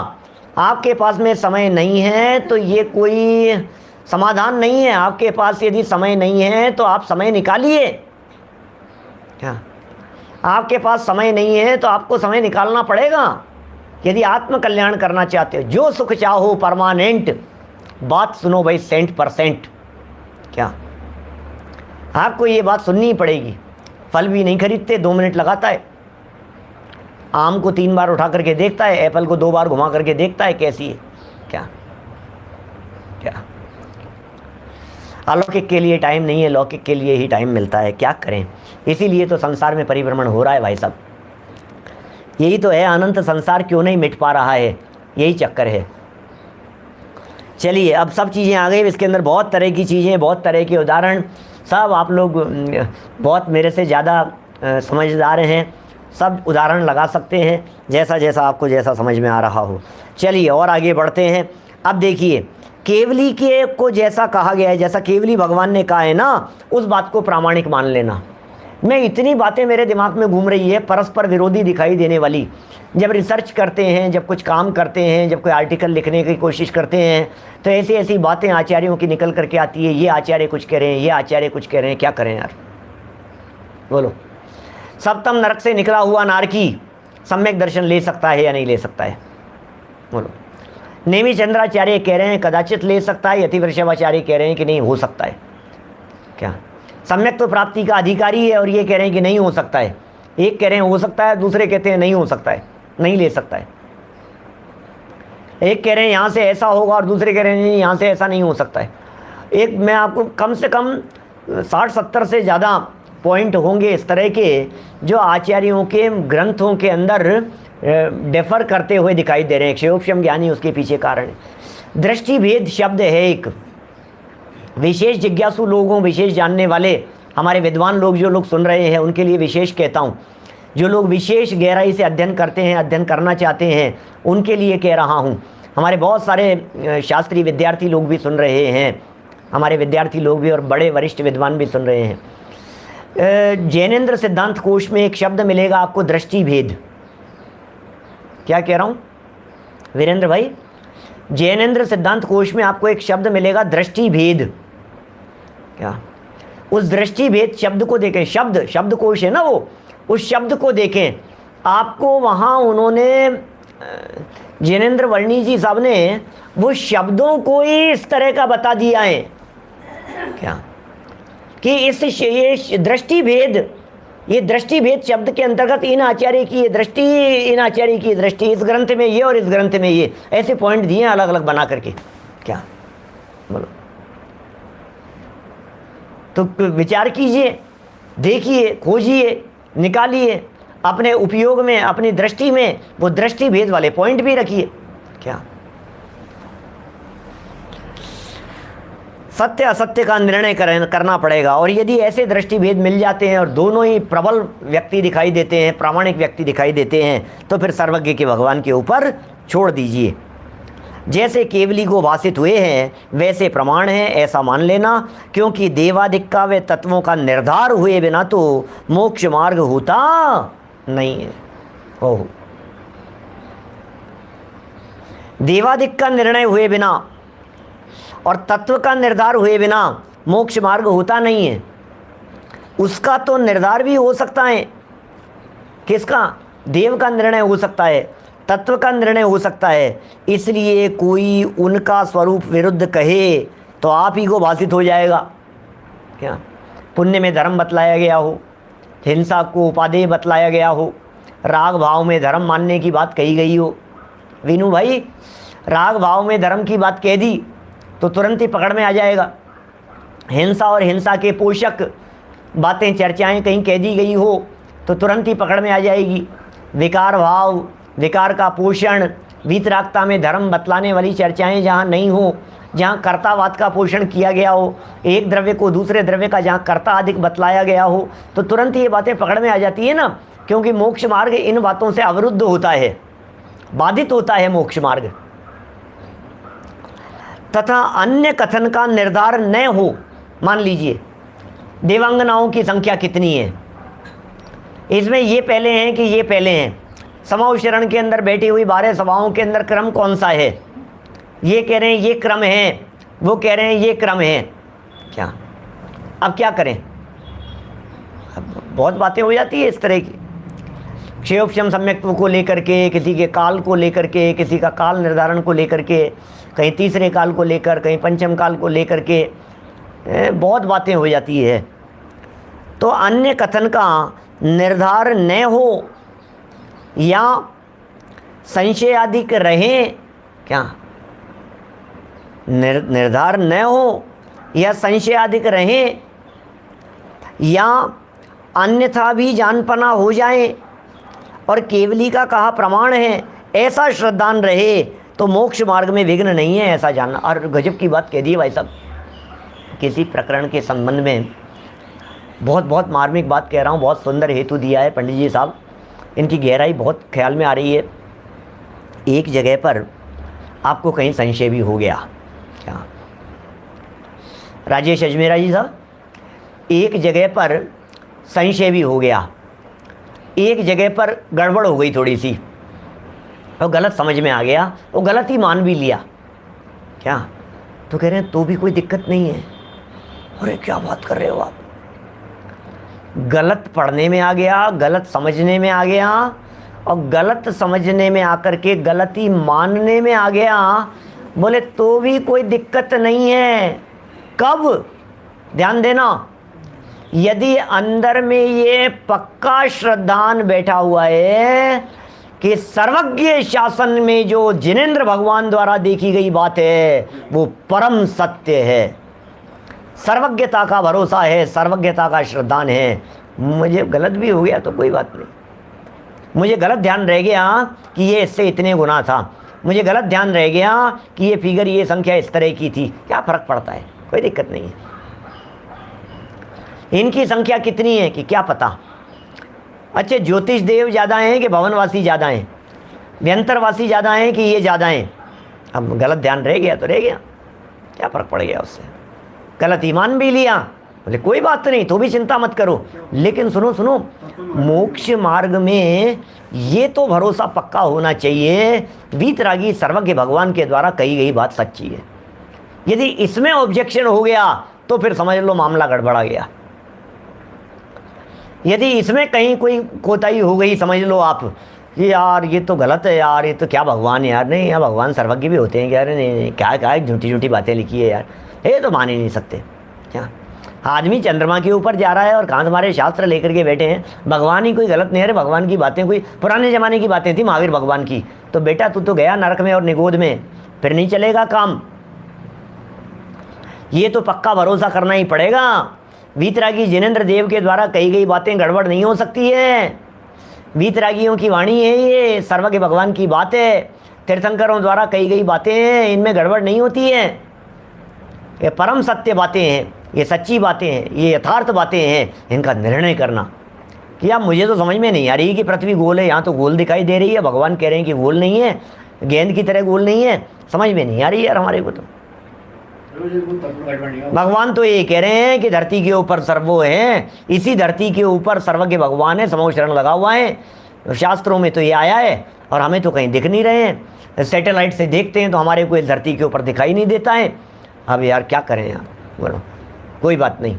Speaker 1: आपके पास में समय नहीं है तो ये कोई समाधान नहीं है। आपके पास यदि समय नहीं है तो आप समय निकालिए। क्या आपके पास समय नहीं है तो आपको समय निकालना पड़ेगा यदि आत्म कल्याण करना चाहते हो। जो सुख चाहो परमानेंट, बात सुनो भाई 100%। क्या आपको ये बात सुननी ही पड़ेगी। फल भी नहीं खरीदते, 2 मिनट लगाता है। आम को 3 बार उठा करके देखता है, एप्पल को 2 बार घुमा करके देखता है कैसी है। क्या क्या अलौकिक के लिए टाइम नहीं है, लौकिक के लिए ही टाइम मिलता है। क्या करें, इसीलिए तो संसार में परिभ्रमण हो रहा है भाई साहब। यही तो है, अनंत संसार क्यों नहीं मिट पा रहा है, यही चक्कर है। चलिए, अब सब चीज़ें आ गई। इसके अंदर बहुत तरह की चीज़ें, बहुत तरह के उदाहरण, सब आप लोग बहुत मेरे से ज़्यादा समझदार हैं, सब उदाहरण लगा सकते हैं जैसा जैसा आपको जैसा समझ में आ रहा हो। चलिए और आगे बढ़ते हैं। अब देखिए, केवली के को जैसा कहा गया है, जैसा केवली भगवान ने कहा है ना, उस बात को प्रामाणिक मान लेना। मैं इतनी बातें मेरे दिमाग में घूम रही है परस्पर विरोधी दिखाई देने वाली। जब रिसर्च करते हैं, जब कुछ काम करते हैं, जब कोई आर्टिकल लिखने की कोशिश करते हैं, तो ऐसी ऐसी बातें आचार्यों की निकल करके आती है। ये आचार्य कुछ कह रहे हैं, ये आचार्य कुछ कह रहे हैं। क्या करें यार, बोलो। सप्तम नरक से निकला हुआ नारकी सम्यक दर्शन ले सकता है या नहीं ले सकता है, बोलो। नेमी चंद्राचार्य कह रहे हैं कदाचित ले सकता है, यतिवृषभाचार्य कह रहे हैं कि नहीं हो सकता है। क्या सम्यक तो प्राप्ति का अधिकारी है और ये कह रहे हैं कि नहीं हो सकता है। एक कह रहे हैं हो सकता है, दूसरे कहते हैं नहीं हो सकता है, नहीं ले सकता है। एक कह रहे हैं यहाँ से ऐसा होगा और दूसरे कह रहे हैं नहीं, यहाँ से ऐसा नहीं हो सकता है। एक मैं आपको कम से कम 60-70 से ज़्यादा पॉइंट होंगे इस तरह के जो आचार्यों के ग्रंथों के अंदर डेफर करते हुए दिखाई दे रहे हैं। क्षयोपम ज्ञानी उसके पीछे कारण है। दृष्टि भेद शब्द है एक। विशेष जिज्ञासु लोगों, विशेष जानने वाले हमारे विद्वान लोग, जो लोग सुन रहे हैं उनके लिए विशेष कहता हूँ। जो लोग विशेष गहराई से अध्ययन करते हैं, अध्ययन करना चाहते हैं, उनके लिए कह रहा हूँ। हमारे बहुत सारे शास्त्रीय विद्यार्थी लोग भी सुन रहे हैं, हमारे विद्यार्थी लोग भी और बड़े वरिष्ठ विद्वान भी सुन रहे हैं। जैनेन्द्र सिद्धांत कोश में एक शब्द मिलेगा आपको, दृष्टि भेद। क्या कह रहा हूँ वीरेंद्र भाई? जैनेन्द्र सिद्धांत कोश में आपको एक शब्द मिलेगा, दृष्टि भेद। क्या उस दृष्टि भेद शब्द को देखें, शब्द कोश है ना वो, उस शब्द को देखें। आपको वहाँ उन्होंने जैनेन्द्र वर्णी जी साहब ने वो शब्दों को ही इस तरह का बता दिया है। क्या कि इस ये दृष्टि भेद, ये दृष्टि भेद शब्द के अंतर्गत इन आचार्य की ये दृष्टि, इन आचार्य की दृष्टि, इस ग्रंथ में ये और इस ग्रंथ में ये, ऐसे पॉइंट दिए अलग अलग बना करके। क्या बोलो, तो विचार कीजिए, देखिए, खोजिए, निकालिए, अपने उपयोग में, अपनी दृष्टि में वो दृष्टि भेद वाले पॉइंट भी रखिए। क्या सत्य असत्य का निर्णय करना पड़ेगा। और यदि ऐसे दृष्टि भेद मिल जाते हैं और दोनों ही प्रबल व्यक्ति दिखाई देते हैं, प्रामाणिक व्यक्ति दिखाई देते हैं, तो फिर सर्वज्ञ के भगवान के ऊपर छोड़ दीजिए। जैसे केवली को भाषित हुए हैं वैसे प्रमाण है, ऐसा मान लेना। क्योंकि देवादिक का वे तत्वों का निर्धार हुए बिना तो मोक्ष मार्ग होता नहीं है। ओह, देवादिक का निर्णय हुए बिना और तत्व का निर्धार हुए बिना मोक्ष मार्ग होता नहीं है। उसका तो निर्धार भी हो सकता है, किसका? देव का निर्णय हो सकता है, तत्व का निर्णय हो सकता है। इसलिए कोई उनका स्वरूप विरुद्ध कहे तो आप ही को भाषित हो जाएगा। क्या पुण्य में धर्म बतलाया गया हो, हिंसा को उपादेय बतलाया गया हो, राग भाव में धर्म मानने की बात कही गई हो। वीनू भाई, राग भाव में धर्म की बात कह दी तो तुरंत ही पकड़ में आ जाएगा। हिंसा और हिंसा के पोषक बातें, चर्चाएं कहीं कह दी गई हो तो तुरंत ही पकड़ में आ जाएगी। विकार भाव, विकार का पोषण, वीतरागता में धर्म बतलाने वाली चर्चाएं जहाँ नहीं हो, जहाँ कर्तावाद का पोषण किया गया हो, एक द्रव्य को दूसरे द्रव्य का जहाँ कर्ता अधिक बतलाया गया हो, तो तुरंत ये बातें पकड़ में आ जाती है ना। क्योंकि मोक्ष मार्ग इन बातों से अवरुद्ध होता है। बाधित होता है मोक्ष मार्ग। तथा अन्य कथन का निर्धार न हो। मान लीजिए देवांगनाओं की संख्या कितनी है, इसमें ये पहले हैं कि ये पहले हैं, समाओ शरण के अंदर बैठी हुई 12 सभाओं के अंदर क्रम कौन सा है, ये कह रहे हैं ये क्रम है, वो कह रहे हैं ये क्रम है, क्या अब क्या करें? अब बहुत बातें हो जाती है इस तरह की, क्षेयोपशम सम्यक्त्व को लेकर के, किसी के काल को लेकर के, किसी का काल निर्धारण को लेकर के, कहीं तीसरे काल को लेकर, कहीं पंचम काल को लेकर के बहुत बातें हो जाती है। तो अन्य कथन का निर्धार न हो या संशयाधिक रहें, क्या निर्धार न हो या संशयाधिक रहें या अन्यथा भी जानपना हो जाए और केवली का कहा प्रमाण है, ऐसा श्रद्धान रहे तो मोक्ष मार्ग में विघ्न नहीं है, ऐसा जानना। और गजब की बात कह दी भाई साहब, किसी प्रकरण के संबंध में बहुत बहुत मार्मिक बात कह रहा हूँ, बहुत सुंदर हेतु दिया है पंडित जी साहब, इनकी गहराई बहुत ख्याल में आ रही है। एक जगह पर आपको कहीं संशय भी हो गया, क्या राजेश अजमेरा जी साहब, एक जगह पर संशय भी हो गया, एक जगह पर गड़बड़ हो गई थोड़ी सी और गलत समझ में आ गया, वो गलत ही मान भी लिया, क्या तो कह रहे हैं तो भी कोई दिक्कत नहीं है। अरे क्या बात कर रहे हो आप, गलत पढ़ने में आ गया, गलत समझने में आ गया और गलत समझने में आकर के गलत ही मानने में आ गया, बोले तो भी कोई दिक्कत नहीं है। कब? ध्यान देना, यदि अंदर में ये पक्का श्रद्धान बैठा हुआ है कि सर्वज्ञ शासन में जो जिनेंद्र भगवान द्वारा देखी गई बात है वो परम सत्य है, सर्वज्ञता का भरोसा है, सर्वज्ञता का श्रद्धान है। मुझे गलत भी हो गया तो कोई बात नहीं, मुझे गलत ध्यान रह गया कि ये इससे इतने गुना था, मुझे गलत ध्यान रह गया कि ये फिगर, ये संख्या इस तरह की थी, क्या फ़र्क पड़ता है? कोई दिक्कत नहीं है। इनकी संख्या कितनी है कि क्या पता। अच्छे ज्योतिष देव ज़्यादा हैं कि भवनवासी ज़्यादा हैं, व्यंतरवासी ज़्यादा हैं कि ये ज़्यादा हैं? अब गलत ध्यान रह गया तो रह गया, क्या फ़र्क पड़ गया उससे? गलत ईमान भी लिया, बोले कोई बात नहीं, तो भी चिंता मत करो। लेकिन सुनो सुनो, मोक्ष मार्ग में ये तो भरोसा पक्का होना चाहिए, वीतरागी सर्वज्ञ भगवान के द्वारा कही गई बात सच्ची है। यदि इसमें ऑब्जेक्शन हो गया तो फिर समझ लो मामला गड़बड़ा गया। यदि इसमें कहीं कोई कोताही हो गई, समझ लो आप कि यार ये तो गलत है यार, ये तो क्या भगवान यार, नहीं यार भगवान सर्वज्ञ भी होते हैं क्या? अरे नहीं, क्या क्या झूठी झूठी बातें लिखी है यार, ये तो मान ही नहीं सकते। क्या आदमी चंद्रमा के ऊपर जा रहा है और कहाँ तुम्हारे शास्त्र लेकर के बैठे हैं, भगवान ही कोई गलत नहीं है, भगवान की बातें कोई पुराने ज़माने की बातें थी महावीर भगवान की, तो बेटा तू तो गया नरक में और निगोद में, फिर नहीं चलेगा काम। ये तो पक्का भरोसा करना ही पड़ेगा, वीतरागी जिनेंद्र देव के द्वारा कही गई बातें गड़बड़ नहीं हो सकती है। वीतरागियों की वाणी है, ये सर्वज्ञ भगवान की बात है, तीर्थंकरों द्वारा कही गई बातें हैं, इनमें गड़बड़ नहीं होती है। ये परम सत्य बातें हैं, ये सच्ची बातें हैं, ये यथार्थ बातें हैं। इनका निर्णय करना कि यार मुझे तो समझ में नहीं आ रही कि पृथ्वी गोल है, यहाँ तो गोल दिखाई दे रही है, भगवान कह रहे हैं कि गोल नहीं है, गेंद की तरह गोल नहीं है, समझ में नहीं आ रही यार हमारे को। तो भगवान तो ये कह रहे हैं कि धरती के ऊपर सर्वो है, इसी धरती के ऊपर सर्वज्ञ भगवान है, समो शरण लगा हुआ है। शास्त्रों में तो ये आया है और हमें तो कहीं दिख नहीं रहे हैं, सैटेलाइट से देखते हैं तो हमारे को इस धरती के ऊपर दिखाई नहीं देता है। अब यार क्या करें यार, बोलो कोई बात नहीं,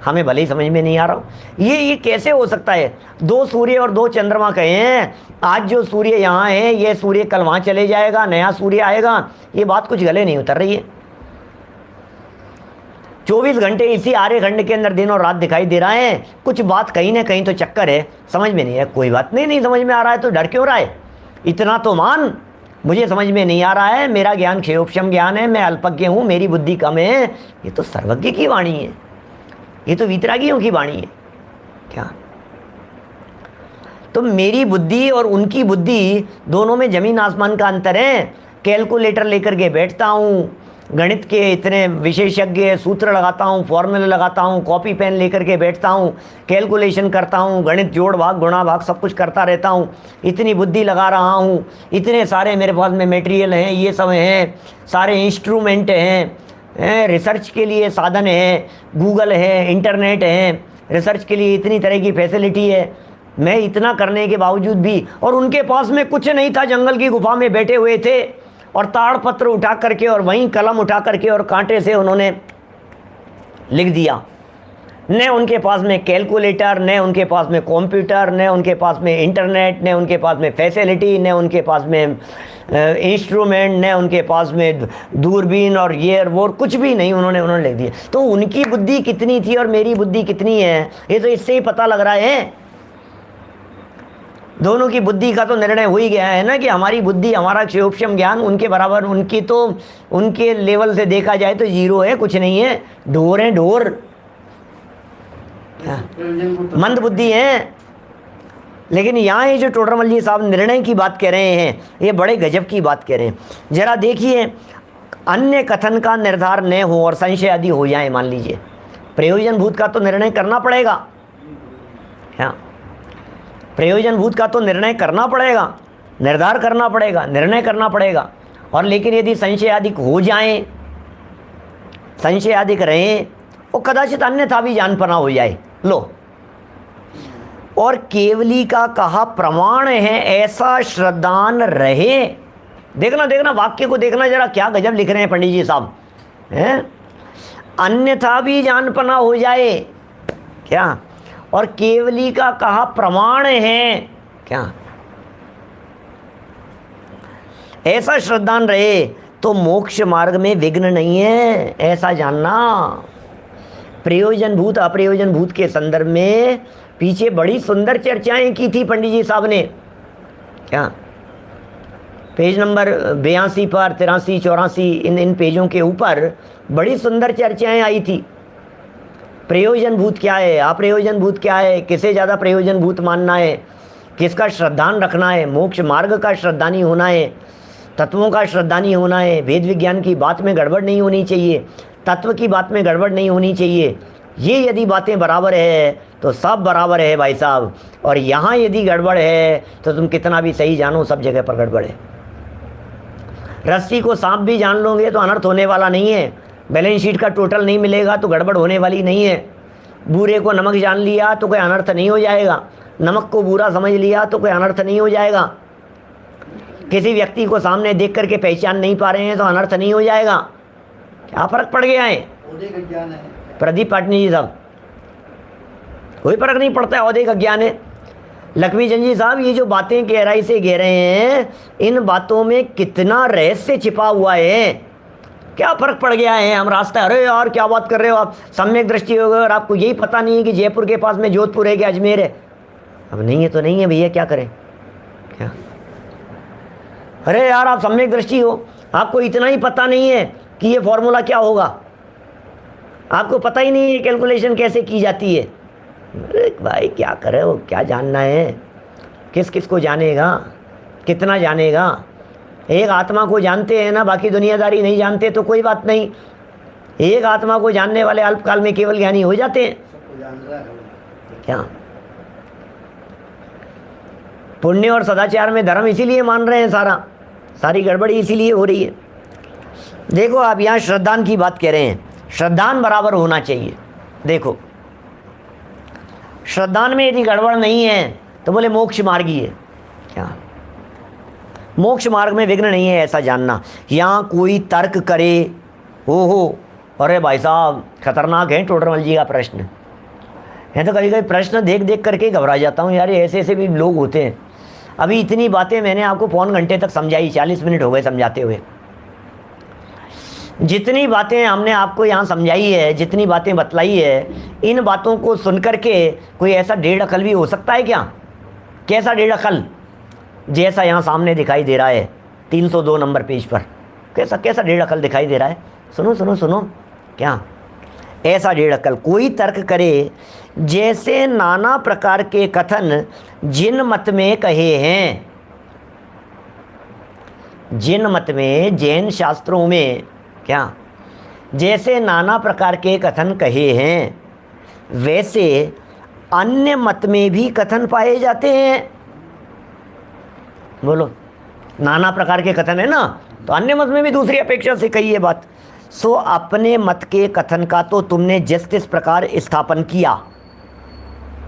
Speaker 1: हमें भले ही समझ में नहीं आ रहा हूँ ये कैसे हो सकता है? 2 सूर्य और 2 चंद्रमा कहे हैं, आज जो सूर्य यहाँ है ये सूर्य कल वहाँ चले जाएगा, नया सूर्य आएगा, ये बात कुछ गले नहीं उतर रही है। 24 घंटे इसी आर्यखंड के अंदर दिन और रात दिखाई दे रहा है, कुछ बात कहीं ना कहीं तो चक्कर है, समझ में नहीं है। कोई बात नहीं, नहीं समझ में आ रहा है तो डर क्यों रहा है? इतना तो मान, मुझे समझ में नहीं आ रहा है, मेरा ज्ञान क्षेयोपशम ज्ञान है, मैं अल्पज्ञ हूँ, मेरी बुद्धि कम है। ये तो सर्वज्ञ की वाणी है, ये तो वीतरागियों की वाणी है। क्या तो मेरी बुद्धि और उनकी बुद्धि दोनों में जमीन आसमान का अंतर है। कैलकुलेटर लेकर के बैठता हूँ, गणित के इतने विशेषज्ञ, सूत्र लगाता हूँ, फॉर्मूले लगाता हूँ, कॉपी पेन लेकर के बैठता हूँ, कैलकुलेशन करता हूँ, गणित जोड़ भाग गुणा भाग सब कुछ करता रहता हूँ, इतनी बुद्धि लगा रहा हूँ, इतने सारे मेरे पास में मटेरियल हैं, ये सब हैं, सारे इंस्ट्रूमेंट हैं, रिसर्च के लिए साधन है, गूगल है, इंटरनेट है, रिसर्च के लिए इतनी तरह की फैसिलिटी है। मैं इतना करने के बावजूद भी, और उनके पास में कुछ नहीं था, जंगल की गुफा में बैठे हुए थे और ताड़ पत्र उठा करके और वहीं कलम उठा करके और कांटे से उन्होंने लिख दिया। न उनके पास में कैलकुलेटर, न उनके पास में कंप्यूटर, न उनके पास में इंटरनेट, न उनके पास में फैसिलिटी, न उनके पास में इंस्ट्रूमेंट, न उनके पास में दूरबीन और ये और वो, कुछ भी नहीं, उन्होंने लिख दिया। तो उनकी बुद्धि कितनी थी और मेरी बुद्धि कितनी है, ये तो इससे ही पता लग रहा है। दोनों की बुद्धि का तो निर्णय हो ही गया है ना कि हमारी बुद्धि, हमारा क्षयोपम ज्ञान उनके बराबर, उनकी तो उनके लेवल से देखा जाए तो जीरो है, कुछ नहीं है, ढोर है ढोर, मंद बुद्धि है। लेकिन यहाँ ये जो टोडरमल जी साहब निर्णय की बात कह रहे हैं, ये बड़े गजब की बात कह रहे हैं। जरा देखिए, अन्य कथन का निर्धार न हो और संशय आदि हो जाए, मान लीजिए, प्रयोजन भूत का तो निर्णय करना पड़ेगा, हाँ, प्रयोजन भूत का तो निर्णय करना पड़ेगा, निर्धार करना पड़ेगा, निर्णय करना पड़ेगा। और लेकिन यदि संशय आदिक हो जाए, संशय आदिक रहे और कदाचित अन्यथा भी जान पना हो जाए, लो, और केवली का कहा प्रमाण है ऐसा श्रद्धान रहे। देखना देखना वाक्य को देखना जरा, क्या गजब लिख रहे हैं पंडित जी साहब, हैं, अन्यथा भी जान पना हो जाए क्या, और केवली का कहा प्रमाण है क्या, ऐसा श्रद्धान रहे तो मोक्ष मार्ग में विघ्न नहीं है, ऐसा जानना। प्रयोजन भूत अप्रयोजन भूत के संदर्भ में पीछे बड़ी सुंदर चर्चाएं की थी पंडित जी साहब ने, क्या, पेज नंबर 82 पर, 83, 84, इन पेजों के ऊपर बड़ी सुंदर चर्चाएं आई थी। प्रयोजन भूत क्या है, अप्रयोजन भूत क्या है, किसे ज़्यादा प्रयोजन भूत मानना है, किसका श्रद्धान रखना है, मोक्ष मार्ग का श्रद्धानी होना है, तत्वों का श्रद्धानी होना है, वेद विज्ञान की बात में गड़बड़ नहीं होनी चाहिए, तत्व की बात में गड़बड़ नहीं होनी चाहिए। ये यदि बातें बराबर है तो सब बराबर है भाई साहब, और यहाँ यदि गड़बड़ है तो तुम कितना भी सही जानो, सब जगह पर गड़बड़ है। रस्सी को सांप भी जान लोगे तो अनर्थ होने वाला नहीं है, बैलेंस शीट का टोटल नहीं मिलेगा तो गड़बड़ होने वाली नहीं है। बूरे को नमक जान लिया तो कोई अनर्थ नहीं हो जाएगा, नमक को बुरा समझ लिया तो कोई अनर्थ नहीं हो जाएगा। किसी व्यक्ति को सामने देख करके पहचान नहीं पा रहे हैं तो अनर्थ नहीं हो जाएगा। क्या फर्क पड़ गया है प्रदीप पाटनी जी साहब, कोई फर्क नहीं पड़ता है, औहदे का ज्ञान है। लक्ष्मी चंद जी साहब, ये जो बातें गहराई से कह रहे हैं, इन बातों में कितना रहस्य छिपा हुआ है, क्या फर्क पड़ गया है। हम रास्ता, अरे यार क्या बात कर रहे हो आप, सम्यक दृष्टि हो गई और आपको यही पता नहीं है कि जयपुर के पास में जोधपुर है कि अजमेर है। अब नहीं है तो नहीं है भैया, क्या करें, क्या, अरे यार आप सम्यक दृष्टि हो, आपको इतना ही पता नहीं है कि ये फॉर्मूला क्या होगा, आपको पता ही नहीं है कैलकुलेशन कैसे की जाती है। अरे भाई क्या करे हो, क्या जानना है, किस किस को जानेगा, कितना जानेगा। एक आत्मा को जानते हैं ना, बाकी दुनियादारी नहीं जानते तो कोई बात नहीं। एक आत्मा को जानने वाले अल्पकाल में केवल ज्ञानी हो जाते हैं। क्या पुण्य और सदाचार में धर्म इसीलिए मान रहे हैं, सारी गड़बड़ी इसीलिए हो रही है। देखो आप यहाँ श्रद्धान की बात कह रहे हैं, श्रद्धान बराबर होना चाहिए। देखो श्रद्धान में यदि गड़बड़ नहीं है तो बोले मोक्ष मार्गी है, क्या मोक्ष मार्ग में विघ्न नहीं है, ऐसा जानना। यहाँ कोई तर्क करे, हो अरे भाई साहब खतरनाक है टोडरमल जी का प्रश्न है। तो कभी कभी प्रश्न देख देख करके घबरा जाता हूँ यार, ऐसे ऐसे भी लोग होते हैं। अभी इतनी बातें मैंने आपको पौन घंटे तक समझाई, 40 मिनट हो गए समझाते हुए। जितनी बातें हमने आपको यहाँ समझाई है, जितनी बातें बतलाई है, इन बातों को सुन करके कोई ऐसा डेढ़ अकल भी हो सकता है क्या? कैसा डेढ़ अकल? जैसा यहाँ सामने दिखाई दे रहा है 302 नंबर पेज पर, कैसा डेढ़ अकल दिखाई दे रहा है। सुनो सुनो सुनो, क्या ऐसा डेढ़ अकल? कोई तर्क करे जैसे नाना प्रकार के कथन जिन मत में कहे हैं, जिन मत में, जैन शास्त्रों में क्या? जैसे नाना प्रकार के कथन कहे हैं वैसे अन्य मत में भी कथन पाए जाते हैं। बोलो, नाना प्रकार के कथन है ना, तो अन्य मत में भी दूसरी अपेक्षा से कही है बात। सो अपने मत के कथन का तो तुमने जिस तिस प्रकार स्थापन किया।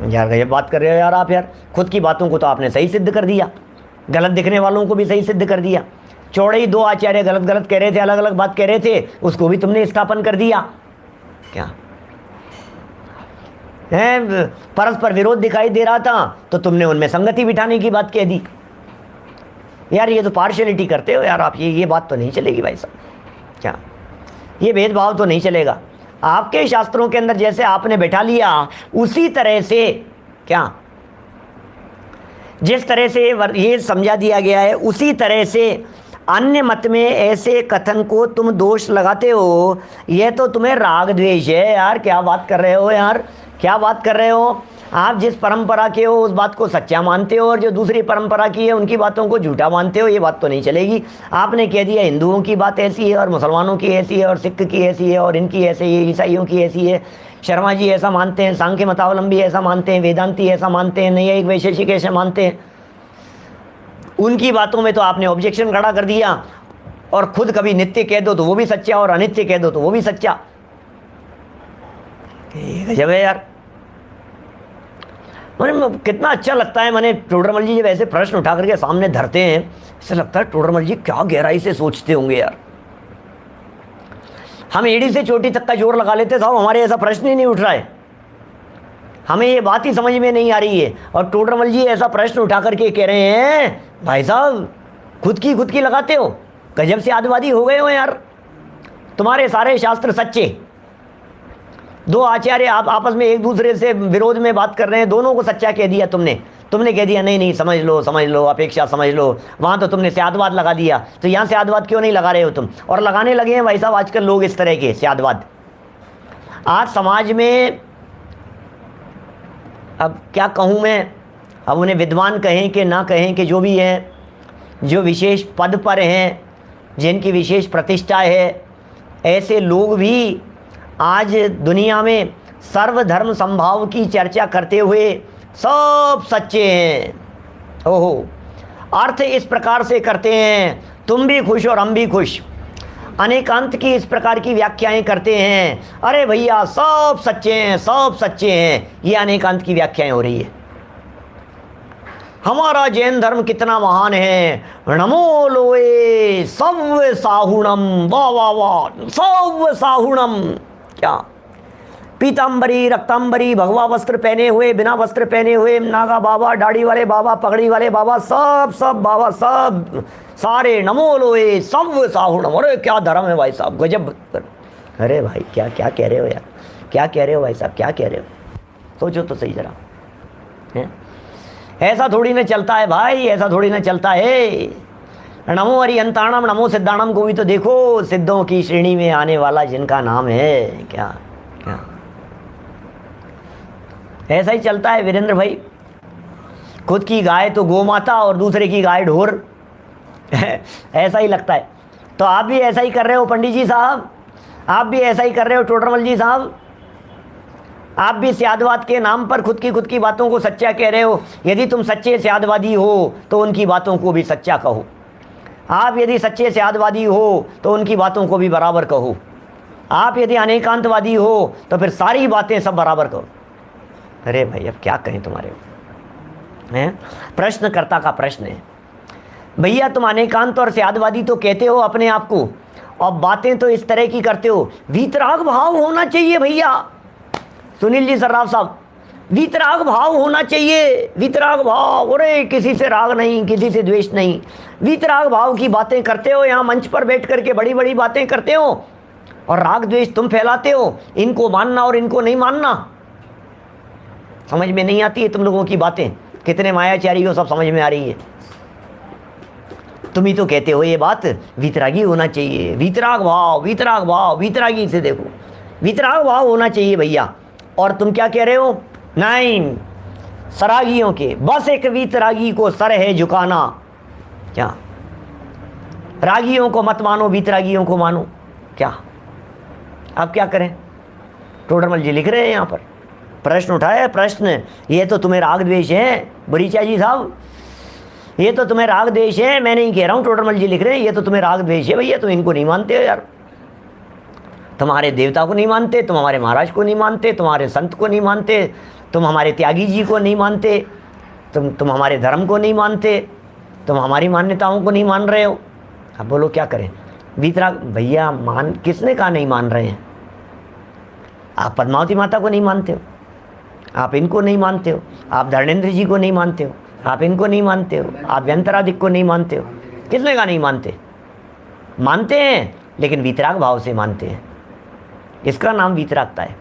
Speaker 1: यार ये बात कर रहे हो यार आप, यार खुद की बातों को तो आपने सही सिद्ध कर दिया, गलत दिखने वालों को भी सही सिद्ध कर दिया। चौड़े ही दो आचार्य गलत गलत कह रहे थे, अलग अलग बात कह रहे थे, उसको भी तुमने स्थापन कर दिया। क्या है? परस्पर विरोध दिखाई दे रहा था तो तुमने उनमें संगति बिठाने की बात कह दी। यार ये तो पार्शियलिटी करते हो यार आप, ये बात तो नहीं चलेगी भाई साहब। क्या ये भेदभाव तो नहीं चलेगा। आपके शास्त्रों के अंदर जैसे आपने बैठा लिया उसी तरह से, क्या जिस तरह से ये समझा दिया गया है उसी तरह से अन्य मत में ऐसे कथन को तुम दोष लगाते हो। यह तो तुम्हें राग द्वेष है यार। क्या बात कर रहे हो यार, क्या बात कर रहे हो आप? जिस परंपरा के हो उस बात को सच्चा मानते हो और जो दूसरी परंपरा की है उनकी बातों को झूठा मानते हो। ये बात तो नहीं चलेगी। आपने कह दिया हिंदुओं की बात ऐसी है और मुसलमानों की ऐसी है और सिख की ऐसी है और इनकी ऐसी है, ईसाइयों की ऐसी है, शर्मा जी ऐसा मानते हैं, सांख्य मतावलंबी ऐसा मानते हैं, वेदांती ऐसा मानते हैं, नैयायिक वैशेषिक ऐसा मानते हैं। उनकी बातों में तो आपने ऑब्जेक्शन खड़ा कर दिया और खुद कभी नित्य कह दो तो वो भी सच्चा और अनित्य कह दो तो वो भी सच्चा। गजब है यार। मैंने कितना अच्छा लगता है, मैंने टोडरमल जी जब ऐसे प्रश्न उठा करके सामने धरते हैं, ऐसा लगता है टोडरमल जी क्या गहराई से सोचते होंगे यार। हम एड़ी से चोटी तक का जोर लगा लेते साहब, हमारे ऐसा प्रश्न ही नहीं उठ रहा है, हमें ये बात ही समझ में नहीं आ रही है। और टोडरमल जी ऐसा प्रश्न उठा करके कह रहे हैं भाई साहब खुद की लगाते हो, गजब से आदिवादी हो गए हो यार। तुम्हारे सारे शास्त्र सच्चे, दो आचार्य आप आपस में एक दूसरे से विरोध में बात कर रहे हैं, दोनों को सच्चा कह दिया तुमने कह दिया नहीं समझ लो अपेक्षा समझ लो। वहाँ तो तुमने स्यादवाद लगा दिया, तो यहाँ स्यादवाद क्यों नहीं लगा रहे हो तुम? और लगाने लगे हैं भाई साहब आजकल लोग इस तरह के स्यादवाद। आज समाज में अब क्या कहूँ मैं, अब उन्हें विद्वान कहें कि ना कहें कि जो भी हैं, जो विशेष पद पर हैं, जिनकी विशेष प्रतिष्ठा है, ऐसे लोग भी आज दुनिया में सर्वधर्म संभाव की चर्चा करते हुए सब सच्चे हैं। ओहो, अर्थ इस प्रकार से करते हैं, तुम भी खुश और हम भी खुश। अनेकांत की इस प्रकार की व्याख्याएं करते हैं, अरे भैया सब सच्चे हैं, सब सच्चे हैं। ये अनेकांत की व्याख्याएं हो रही है। हमारा जैन धर्म कितना महान है, नमो लोए सव साहुणम, वाह वाह वाह, सव साहुणम। क्या पीतांबरी रक्तांबरी, भगवा वस्त्र पहने हुए, बिना वस्त्र पहने हुए, नागा बाबा, दाढ़ी वाले बाबा, पगड़ी वाले बाबा, सब बाबा, सब सारे नमो लोए सब साहुणम। अरे क्या धर्म है भाई साहब, गजब। अरे भाई क्या क्या कह रहे हो यार, क्या कह रहे हो भाई साहब, क्या कह रहे हो? सोचो तो सही जरा है। ऐसा थोड़ी ना चलता है भाई, ऐसा थोड़ी ना चलता है। नमो अरिहंताणम नमो सिद्धाणम को भी तो देखो, सिद्धों की श्रेणी में आने वाला जिनका नाम है। क्या क्या ऐसा ही चलता है वीरेंद्र भाई। खुद की गाय तो गौ माता और दूसरे की गाय ढोर, ऐसा ही लगता है। तो आप भी ऐसा ही कर रहे हो पंडित जी साहब, आप भी ऐसा ही कर रहे हो टोडरमल जी साहब। आप भी स्यादवाद के नाम पर खुद की बातों को सच्चा कह रहे हो। यदि तुम सच्चे स्यादवादी हो तो उनकी बातों को भी सच्चा कहो। आप यदि सच्चे स्यादवादी हो तो उनकी बातों को भी बराबर कहो। आप यदि अनेकांतवादी हो तो फिर सारी बातें सब बराबर कहो। अरे भाई अब क्या कहें तुम्हारे हैं? प्रश्नकर्ता का प्रश्न है भैया, तुम अनेकांत और स्यादवादी तो कहते हो अपने आप को, और बातें तो इस तरह की करते हो। वीतराग भाव होना चाहिए भैया, सुनील जी सर्राफ साहब, वीतराग भाव होना चाहिए, वीतराग भाव। अरे किसी से राग नहीं, किसी से द्वेष नहीं, वीतराग भाव की बातें करते हो। यहाँ मंच पर बैठ करके बड़ी बड़ी बातें करते हो और राग द्वेष तुम फैलाते हो। इनको मानना और इनको नहीं मानना समझ में नहीं आती है तुम लोगों की बातें। कितने मायाचारी हो, सब समझ में आ रही है। तुम ही तो कहते हो ये बात, वीतरागी होना चाहिए, वीतराग भाव, वीतराग भाव, वीतरागी से देखो, वीतराग भाव होना चाहिए भैया। और तुम क्या कह रहे हो? नहीं, सरागियों के बस एक वीतरागी को सर है झुकाना। क्या रागियों को मत मानो, वीतरागियों को मानो। क्या, अब क्या करें? टोडरमल जी लिख रहे हैं यहाँ पर, प्रश्न उठाया है, प्रश्न, ये तो तुम्हें राग द्वेष है बुरीचा जी साहब, ये तो तुम्हें राग द्वेष है। मैं नहीं कह रहा हूँ, टोडरमल जी लिख रहे हैं, ये तो तुम्हें राग द्वेष है भैया, तुम इनको नहीं मानते हो यार, तुम्हारे देवता को नहीं मानते, तुम हमारे महाराज को नहीं मानते, तुम्हारे संत को नहीं मानते, तुम हमारे त्यागी जी को नहीं मानते, तुम हमारे धर्म को नहीं मानते, तुम हमारी मान्यताओं को नहीं मान रहे हो। अब बोलो क्या करें? वीतराग भैया मान, किसने कहा नहीं मान रहे हैं? आप पद्मावती माता को नहीं मानते हो, आप इनको नहीं मानते हो, आप धर्मेंद्र जी को नहीं मानते हो, आप इनको नहीं मानते हो, आप व्यंतरादिक को नहीं मानते हो। किसने कहा नहीं मानते? मानते हैं, लेकिन वीतराग भाव से मानते हैं। इसका नाम वीतरागता है।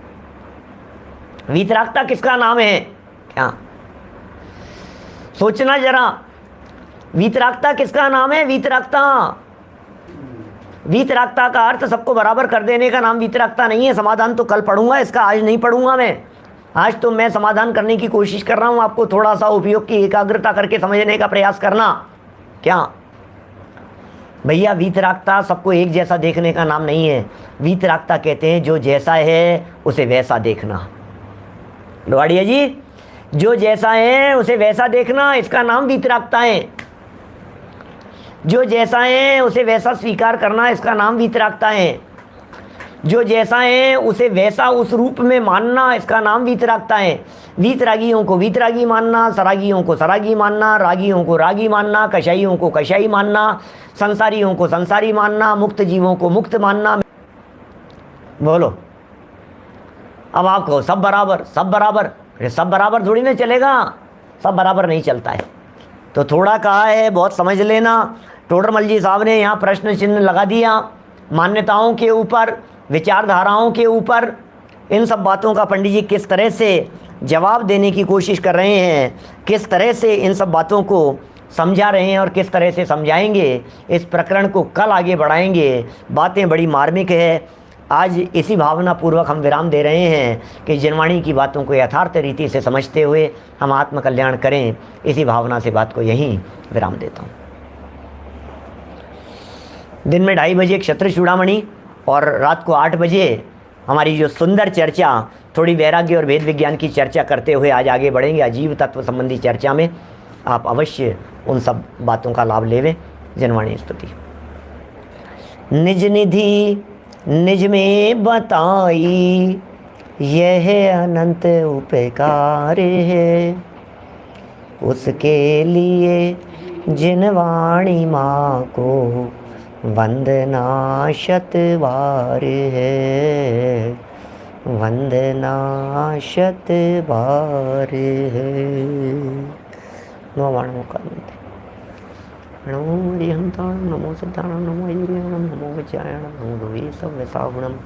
Speaker 1: वीतरागता किसका नाम है? क्या सोचना जरा, वीतरागता किसका नाम है? वीतरागता, वीतरागता का अर्थ सबको बराबर कर देने का नाम वीतरागता नहीं है। समाधान तो कल पढ़ूंगा इसका, आज नहीं पढ़ूंगा मैं। आज तो मैं समाधान करने की कोशिश कर रहा हूं, आपको थोड़ा सा उपयोग की एकाग्रता करके समझने का प्रयास करना। क्या भैया, वीतरागता सबको एक जैसा देखने का नाम नहीं है। वीतरागता कहते हैं जो जैसा है उसे वैसा देखना। लोहाड़िया जी, जो जैसा है उसे वैसा देखना, इसका नाम वीतरागता है। जो जैसा है उसे वैसा स्वीकार करना, इसका नाम वीतरागता है। जो जैसा है उसे वैसा उस रूप में मानना, इसका नाम वीतरागता है। वीतरागियों को वीतरागी मानना, सरागियों को सरागी मानना, रागियों को रागी मानना, कशाइयों को कशाई मानना, संसारियों को संसारी मानना, मुक्त जीवों को मुक्त मानना। बोलो, अब आप कहो सब बराबर, सब बराबर। अरे सब बराबर थोड़ी ना चलेगा, सब बराबर नहीं चलता है। तो थोड़ा कहा है, बहुत समझ लेना। टोडरमल जी साहब ने यहाँ प्रश्न चिन्ह लगा दिया मान्यताओं के ऊपर, विचारधाराओं के ऊपर। इन सब बातों का पंडित जी किस तरह से जवाब देने की कोशिश कर रहे हैं, किस तरह से इन सब बातों को समझा रहे हैं और किस तरह से समझाएंगे, इस प्रकरण को कल आगे बढ़ाएंगे। बातें बड़ी मार्मिक है। आज इसी भावना पूर्वक हम विराम दे रहे हैं कि जिनवाणी की बातों को यथार्थ रीति से समझते हुए हम आत्मकल्याण करें। इसी भावना से बात को यहीं विराम देता हूँ। दिन में 2:30 बजे क्षत्र चूड़ामणि और रात को 8 बजे हमारी जो सुंदर चर्चा, थोड़ी वैराग्य और वेद विज्ञान की चर्चा करते हुए आज आगे बढ़ेंगे। अजीव तत्व संबंधी चर्चा में आप अवश्य उन सब बातों का लाभ लेवें। जिनवाणी स्तुति। निज निधि निज में बताई, यह अनंत उपकार है। उसके लिए जिनवाणी माँ को वंदना शतबार है, वंदना शतबार है। नमो नमो हरिहंताणं, नमो सिद्धाणं, नमो यूर्याणं, नमो विजयाणं, नमो भवे सब वैसागुणम्।